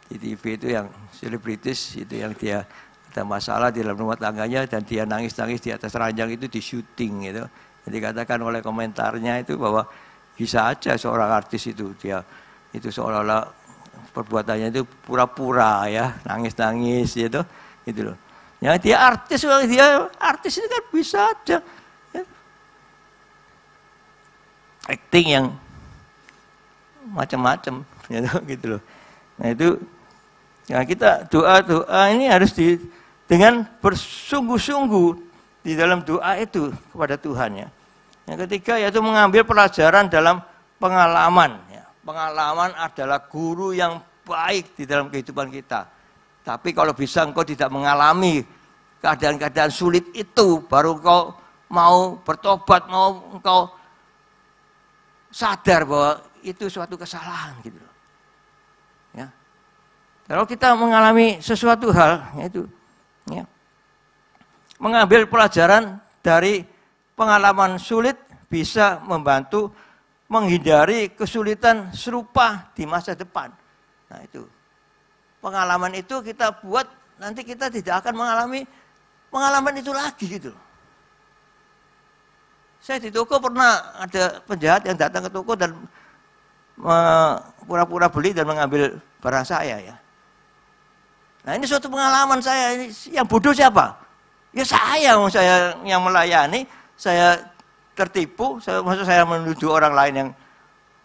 di TV itu yang selebritis itu yang dia ada masalah di dalam rumah tangganya dan dia nangis-nangis di atas ranjang itu di syuting gitu. Jadi katakan oleh komentarnya itu bahwa bisa aja seorang artis itu dia itu seolah-olah perbuatannya itu pura-pura ya, nangis-nangis gitu loh. Ya dia artis itu kan bisa aja. Ya. Acting yang macam-macam gitu loh. Nah itu ya kita doa ini harus dengan bersungguh-sungguh di dalam doa itu kepada Tuhan ya. Yang ketiga yaitu mengambil pelajaran dalam pengalaman ya. Pengalaman adalah guru yang baik di dalam kehidupan kita. Tapi kalau bisa engkau tidak mengalami keadaan-keadaan sulit itu, baru engkau mau bertobat, mau engkau sadar bahwa itu suatu kesalahan gitu loh. Ya. Kalau kita mengalami sesuatu hal, yaitu ya, mengambil pelajaran dari pengalaman sulit bisa membantu menghindari kesulitan serupa di masa depan. Nah itu. Pengalaman itu kita buat, nanti kita tidak akan mengalami pengalaman itu lagi gitu. Saya di toko pernah ada penjahat yang datang ke toko dan pura-pura beli dan mengambil barang saya ya. Nah ini suatu pengalaman saya, ini yang bodoh siapa? Ya saya yang melayani, saya tertipu, maksud saya menuduh orang lain yang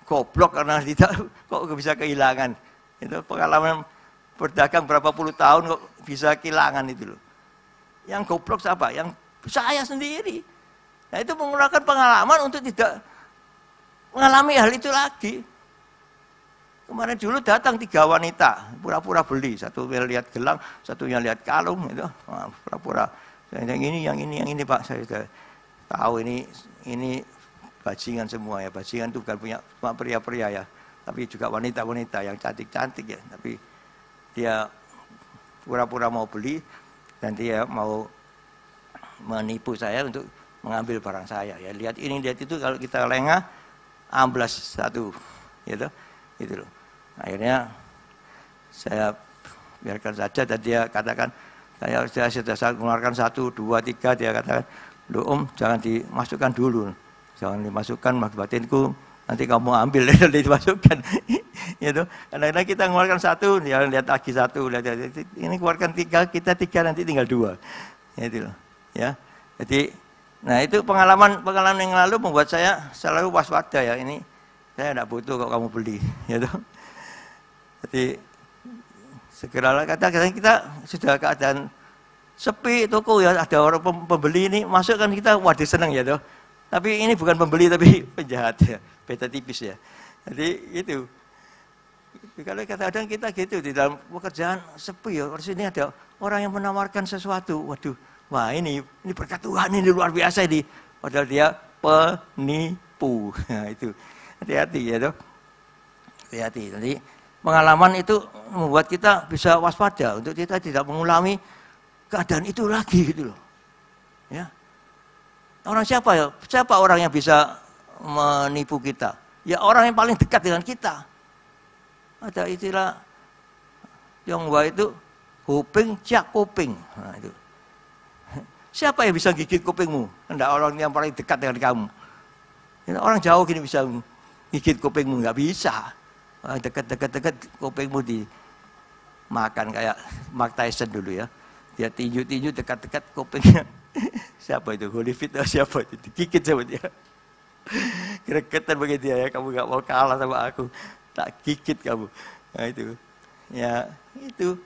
goblok karena tidak kok bisa kehilangan. Itu pengalaman berdagang berapa puluh tahun kok bisa kehilangan itu loh. Yang goblok siapa? Yang saya sendiri. Nah itu menggunakan pengalaman untuk tidak mengalami hal itu lagi. Kemarin dulu datang 3 wanita, pura-pura beli. Satunya lihat gelang, satunya lihat kalung. Gitu. Pura-pura, yang ini Pak. Saya sudah tahu ini bajingan semua ya. Bajingan itu bukan punya pria-pria ya. Tapi juga wanita-wanita yang cantik-cantik ya. Tapi dia pura-pura mau beli dan dia mau menipu saya untuk mengambil barang saya ya. Lihat ini, lihat itu, kalau kita lengah amblas satu gitu. Gitu loh. Akhirnya saya biarkan saja dan dia katakan saya sudah mengeluarkan 1, 2, 3, dia katakan, "Loh jangan dimasukkan dulu. Jangan dimasukkan batinku. Nanti kamu ambil dan dimasukkan." Gitu. Kadang-kadang kita mengeluarkan 1, dia lihat lagi 1, lihat ini keluarkan 3, kita 3 nanti tinggal 2. Gitu loh. Ya. Jadi nah itu pengalaman yang lalu membuat saya selalu waspada ya, ini saya tidak butuh kalau kamu beli, gitu. Jadi segeralah kadang-kadang kita sudah keadaan sepi toko ya, ada orang pembeli ini masuk kan kita waduh senang ya toh. Tapi ini bukan pembeli tapi penjahat ya, beda tipis ya. Jadi itu. Kalau kadang-kadang kita gitu di dalam pekerjaan sepi ya, harus ini ada orang yang menawarkan sesuatu, waduh, wah ini berkat Tuhan, ini luar biasa ini. Padahal dia penipu. Nah itu. Hati-hati ya toh. Hati-hati. Jadi pengalaman itu membuat kita bisa waspada untuk kita tidak mengulangi keadaan itu lagi gitu loh. Ya. Orang siapa ya? Siapa orang yang bisa menipu kita? Ya orang yang paling dekat dengan kita. Ada istilah Tionghoa itu kuping cak kuping. Nah, itu. Siapa yang bisa gigit kupingmu? Hendak orang yang paling dekat dengan kamu. Ya, orang jauh gini bisa gigit kupingmu, nggak bisa. Dekat kupingmu dimakan kayak Mark Tyson dulu ya. Dia tinju dekat-dekat kupingnya. Siapa itu? Holyfield atau siapa itu? Digigit sama dia. Gregetan begitu ya, kamu nggak mau kalah sama aku, tak gigit kamu. Nah itu, ya itu.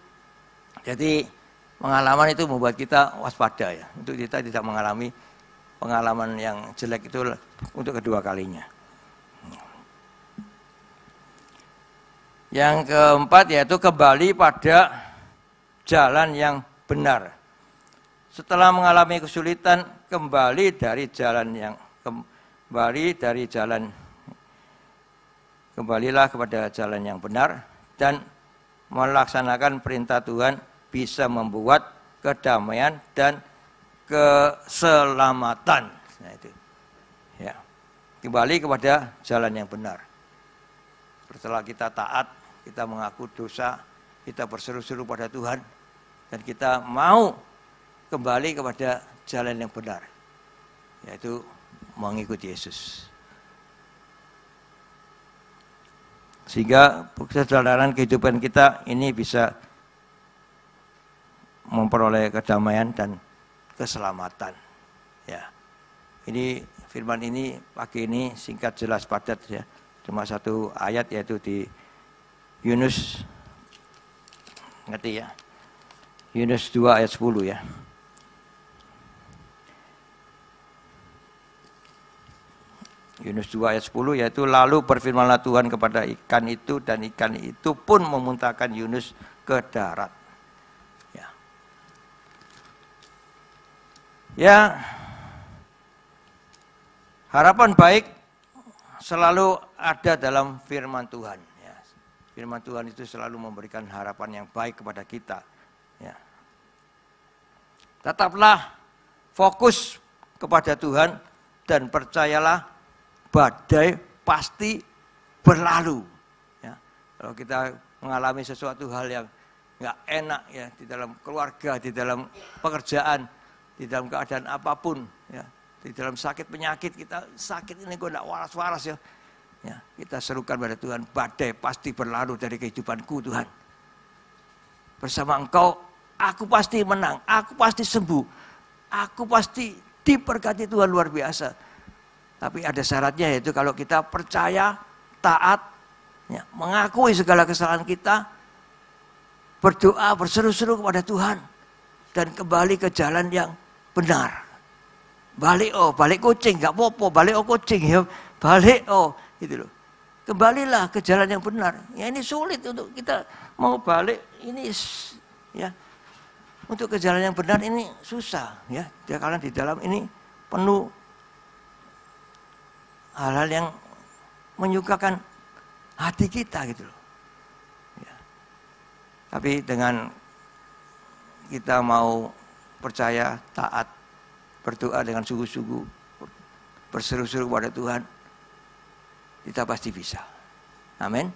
Jadi pengalaman itu membuat kita waspada ya, untuk kita tidak mengalami pengalaman yang jelek itu untuk kedua kalinya. Yang keempat yaitu kembali pada jalan yang benar. Setelah mengalami kesulitan, kembalilah kepada jalan yang benar dan melaksanakan perintah Tuhan bisa membuat kedamaian dan keselamatan. Nah itu. Ya. Kembali kepada jalan yang benar. Setelah kita taat, kita mengaku dosa, kita berseru-seru pada Tuhan, dan kita mau kembali kepada jalan yang benar, yaitu mengikuti Yesus. Sehingga persaudaraan kehidupan kita ini bisa memperoleh kedamaian dan keselamatan. Ya. Ini firman ini pagi ini singkat, jelas, padat ya. Cuma satu ayat, yaitu di Yunus, ngerti ya? Yunus 2 ayat 10 ya. Yunus 2 ayat 10, yaitu lalu berfirmanlah Tuhan kepada ikan itu, dan ikan itu pun memuntahkan Yunus ke darat. Ya. Ya. Harapan baik selalu ada dalam firman Tuhan. Ya. Firman Tuhan itu selalu memberikan harapan yang baik kepada kita. Ya. Tetaplah fokus kepada Tuhan dan percayalah badai pasti berlalu. Ya. Kalau kita mengalami sesuatu hal yang nggak enak ya, di dalam keluarga, di dalam pekerjaan, di dalam keadaan apapun, ya, di dalam sakit penyakit, kita sakit ini kok enggak waras-waras ya. Ya, kita serukan pada Tuhan, badai pasti berlalu dari kehidupanku Tuhan. Bersama Engkau, aku pasti menang, aku pasti sembuh, aku pasti diberkati Tuhan luar biasa. Tapi ada syaratnya, yaitu kalau kita percaya, taat, ya, mengakui segala kesalahan kita, berdoa, berseru-seru kepada Tuhan, dan kembali ke jalan yang benar. Balik kucing, gak apa-apa, balik kucing ya, balik gitu loh. Kembalilah ke jalan yang benar. Ya ini sulit untuk kita mau balik ini ya. Untuk ke jalan yang benar ini susah ya. Karena di dalam ini penuh hal-hal yang menyukakan hati kita gitu loh. Ya. Tapi dengan kita mau percaya, taat, berdoa dengan sungguh-sungguh, berseru-seru kepada Tuhan, kita pasti bisa. Amin.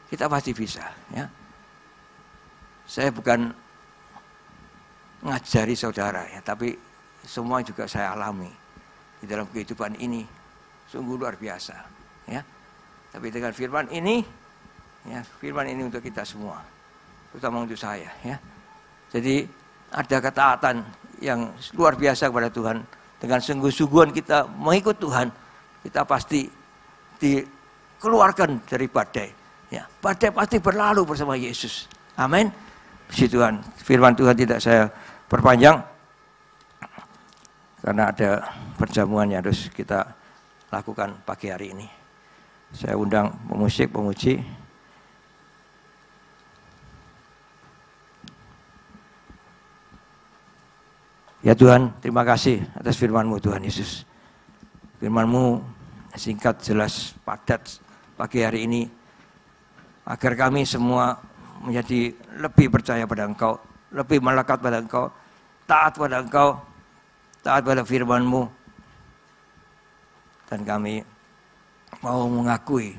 Kita pasti bisa. Ya. Saya bukan ngajari saudara ya, tapi semua juga saya alami di dalam kehidupan ini, sungguh luar biasa. Ya. Tapi dengan firman ini, ya, firman ini untuk kita semua, terutama untuk saya. Ya. Jadi ada ketaatan yang luar biasa kepada Tuhan. Dengan sungguh-sungguhan kita mengikut Tuhan, kita pasti dikeluarkan dari badai. Ya, badai pasti berlalu bersama Yesus. Amin. Puji Tuhan. Firman Tuhan tidak saya perpanjang, karena ada perjamuan yang harus kita lakukan pagi hari ini. Saya undang pemusik, pemuji. Ya Tuhan, terima kasih atas firman-Mu Tuhan Yesus. Firman-Mu singkat, jelas, padat pagi hari ini, agar kami semua menjadi lebih percaya pada Engkau, lebih melekat pada Engkau, taat pada Engkau, taat pada firman-Mu. Dan kami mau mengakui,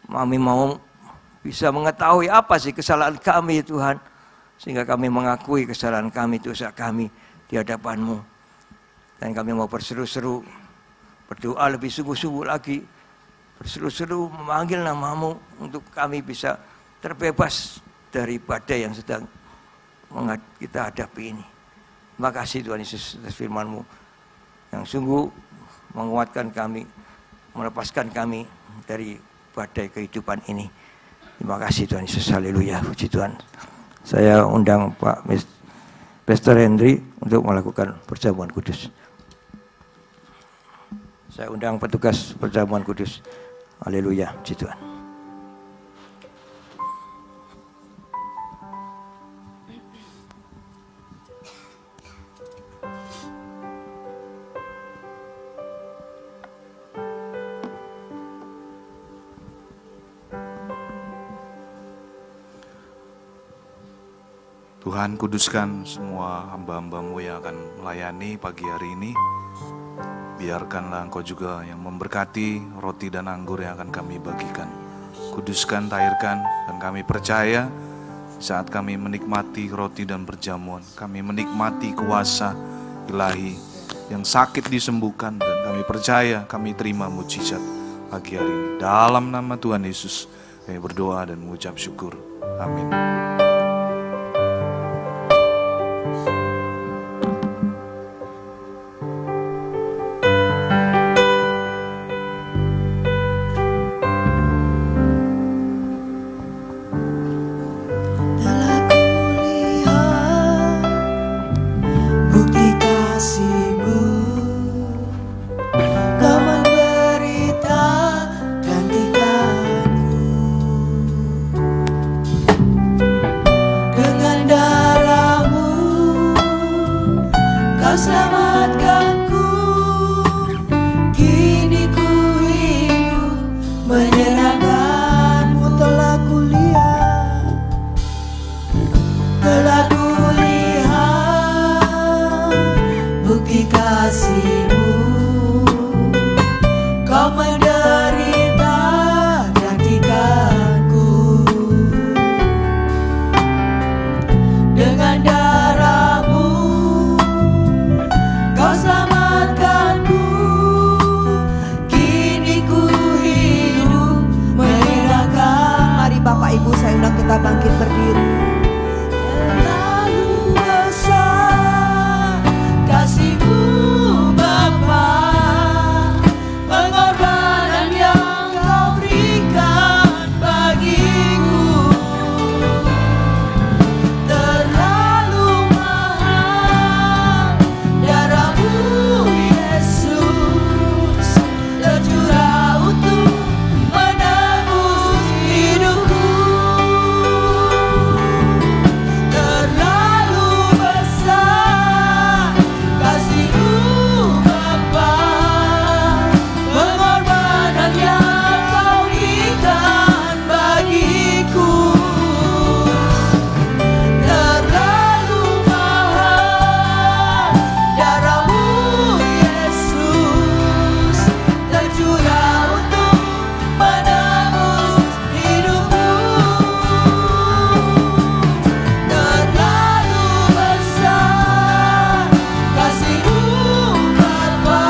kami mau bisa mengetahui apa sih kesalahan kami Tuhan, sehingga kami mengakui kesalahan kami, dosa kami di hadapan-Mu. Dan kami mau berseru-seru, berdoa lebih sungguh-sungguh lagi, berseru-seru memanggil nama-Mu untuk kami bisa terbebas dari badai yang sedang kita hadapi ini. Terima kasih Tuhan Yesus atas firman-Mu yang sungguh menguatkan kami, melepaskan kami dari badai kehidupan ini. Terima kasih Tuhan Yesus, haleluya, puji Tuhan. Saya undang Pak Pastor Henry untuk melakukan perjamuan kudus. Saya undang petugas perjamuan kudus. Haleluya, puji Tuhan. Tuhan, kuduskan semua hamba-hamba-Mu yang akan melayani pagi hari ini. Biarkanlah Engkau juga yang memberkati roti dan anggur yang akan kami bagikan. Kuduskan, tahirkan, dan kami percaya saat kami menikmati roti dan perjamuan, kami menikmati kuasa ilahi yang sakit disembuhkan, dan kami percaya kami terima mujizat pagi hari ini. Dalam nama Tuhan Yesus kami berdoa dan mengucap syukur. Amin. Kau selamatkanku, kini ku hidup menyerahkanmu. Telah kulihat bukti kasih-Mu. Kau menderita gantikanku, dengan darah-Mu Kau selamatkanku, kini ku hidup menyerahkan. Mari Bapak Ibu saya undang kita bangkit berdiri. Terlalu besar kasih-Mu Bapa, pengorbanan yang Kau berikan bagiku. Terlalu mahal darah-Mu Yesus, tercurah untuk menebus hidupku. Terlalu besar kasih-Mu Bapa, pengorbanan yang Kau berikan bagiku. Terlalu mahal darah-Mu Yesus, tercurah untuk menebus hidupku. Terlalu besar kasih-Mu Bapa,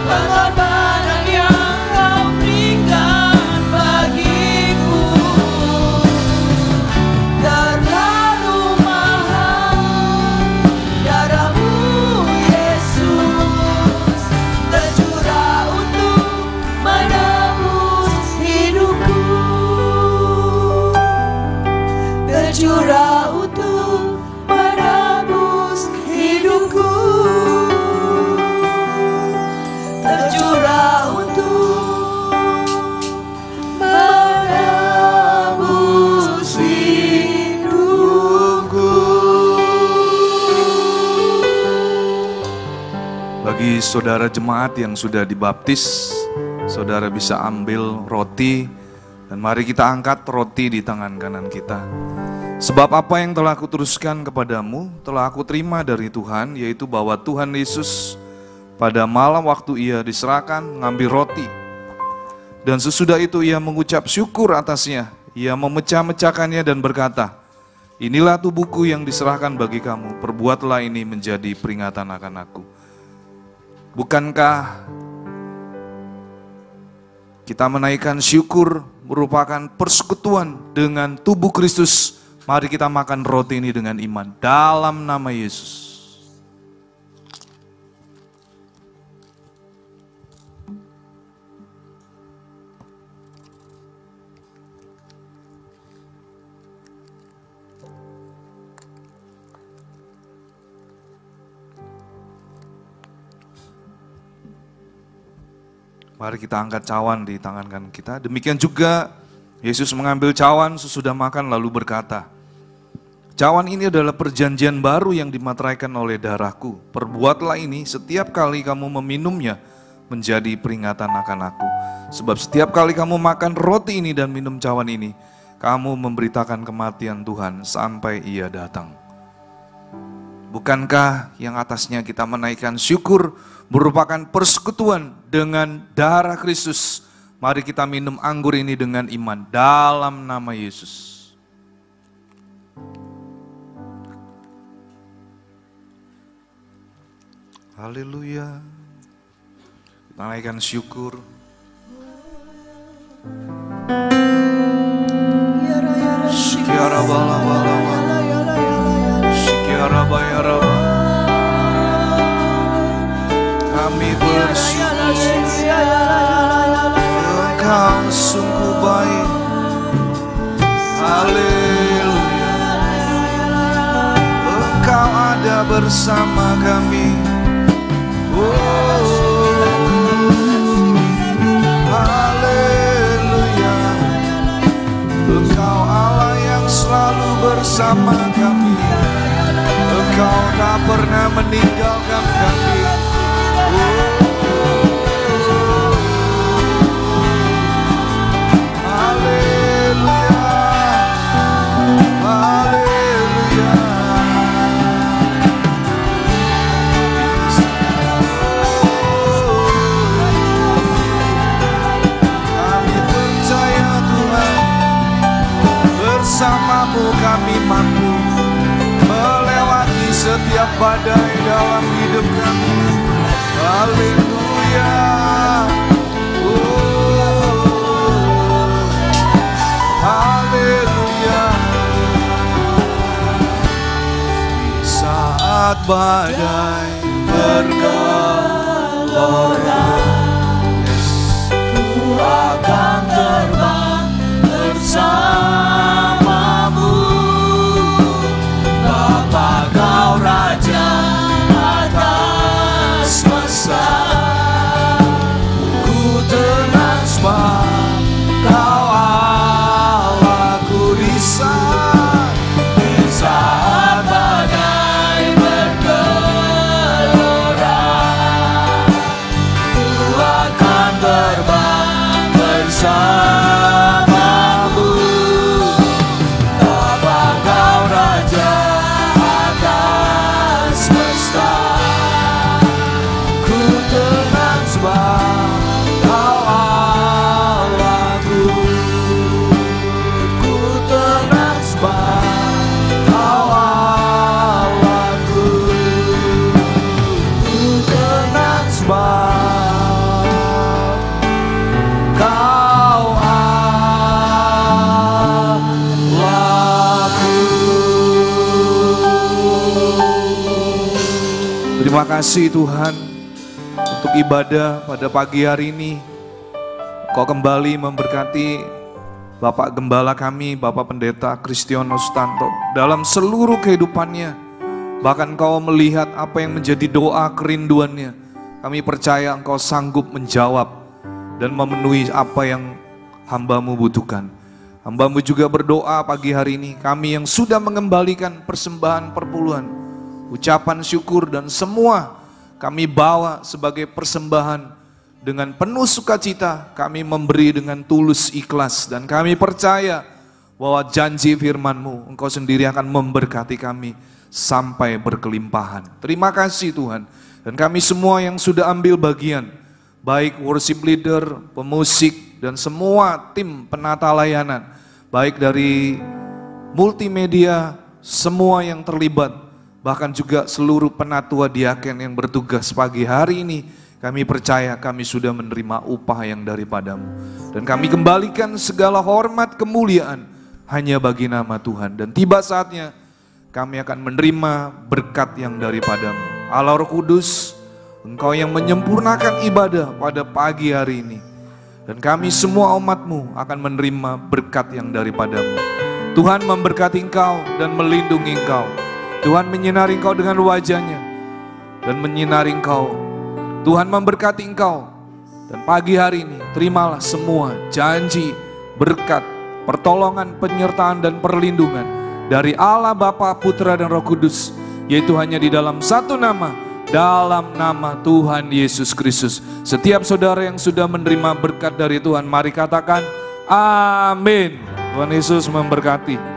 pengorbanan yang Kau berikan bagiku. Terlalu mahal darah-Mu Yesus, tercurah untuk menebus hidupku. Tercurah untuk menebus hidupku. Tercurah untuk menebus hidupku. Bagi saudara jemaat yang sudah dibaptis, saudara bisa ambil roti dan mari kita angkat roti di tangan kanan kita. Sebab apa yang telah kuteruskan kepadamu telah aku terima dari Tuhan, yaitu bahwa Tuhan Yesus pada malam waktu Ia diserahkan mengambil roti. Dan sesudah itu Ia mengucap syukur atasnya, Ia memecah-mecahkannya dan berkata, inilah tubuhku yang diserahkan bagi kamu, perbuatlah ini menjadi peringatan akan aku. Bukankah kita menaikkan syukur merupakan persekutuan dengan tubuh Kristus? Mari kita makan roti ini dengan iman dalam nama Yesus. Mari kita angkat cawan di tangan kanan kita. Demikian juga Yesus mengambil cawan sesudah makan lalu berkata, cawan ini adalah perjanjian baru yang dimateraikan oleh darahku. Perbuatlah ini setiap kali kamu meminumnya menjadi peringatan akan aku. Sebab setiap kali kamu makan roti ini dan minum cawan ini, kamu memberitakan kematian Tuhan sampai Ia datang. Bukankah yang atasnya kita menaikkan syukur merupakan persekutuan dengan darah Kristus? Mari kita minum anggur ini dengan iman dalam nama Yesus. Haleluya. Kita naikkan syukur. Sekiara bala bala bala. Sekiara bayara bala. Kami bersyukur. Engkau sungguh baik. Haleluya. Engkau ada bersama kami. Haleluya. Engkau Allah yang selalu bersama kami. Engkau tak pernah meninggalkan kami. Haleluya, haleluya. Kami percaya Tuhan, bersamamu kami mampu melewati setiap badai dalam hidup kami. Haleluya. Haleluya. Di saat badai bergelora, ku akan terbang bersamamu. Bapa Kau Raja atas masa, ku tenang sebab Kau Allahku di saat badai bergelora. Ku akan terbang bersamamu. Bapa Kau Raja atas semesta, ku tenang sebab Kau Allahku. Ku tenang sebab Kau Allahku. Ku tenang sebab Kau Allahku. Terima kasih Tuhan untuk ibadah pada pagi hari ini. Kau kembali memberkati Bapak Gembala kami, Bapak Pendeta Kristiono Sutanto dalam seluruh kehidupannya. Bahkan Kau melihat apa yang menjadi doa kerinduannya. Kami percaya Engkau sanggup menjawab dan memenuhi apa yang hamba-Mu butuhkan. Hamba-Mu juga berdoa pagi hari ini, kami yang sudah mengembalikan persembahan perpuluhan, ucapan syukur dan semua kami bawa sebagai persembahan dengan penuh sukacita. Kami memberi dengan tulus ikhlas dan kami percaya bahwa janji firman-Mu, Engkau sendiri akan memberkati kami sampai berkelimpahan. Terima kasih Tuhan. Dan kami semua yang sudah ambil bagian, baik worship leader, pemusik, dan semua tim penata layanan, baik dari multimedia, semua yang terlibat, bahkan juga seluruh penatua diaken yang bertugas pagi hari ini, kami percaya kami sudah menerima upah yang daripada-Mu. Dan kami kembalikan segala hormat kemuliaan hanya bagi nama Tuhan. Dan tiba saatnya kami akan menerima berkat yang daripada-Mu. Allah Roh Kudus, Engkau yang menyempurnakan ibadah pada pagi hari ini. Dan kami semua umat-Mu akan menerima berkat yang daripada-Mu. Tuhan memberkati Engkau dan melindungi Engkau. Tuhan menyinari Engkau dengan wajah-Nya dan menyinari Engkau. Tuhan memberkati Engkau. Dan pagi hari ini terimalah semua janji, berkat, pertolongan, penyertaan dan perlindungan dari Allah Bapa, Putra dan Roh Kudus, yaitu hanya di dalam satu nama, dalam nama Tuhan Yesus Kristus. Setiap saudara yang sudah menerima berkat dari Tuhan, mari katakan amin. Tuhan Yesus memberkati.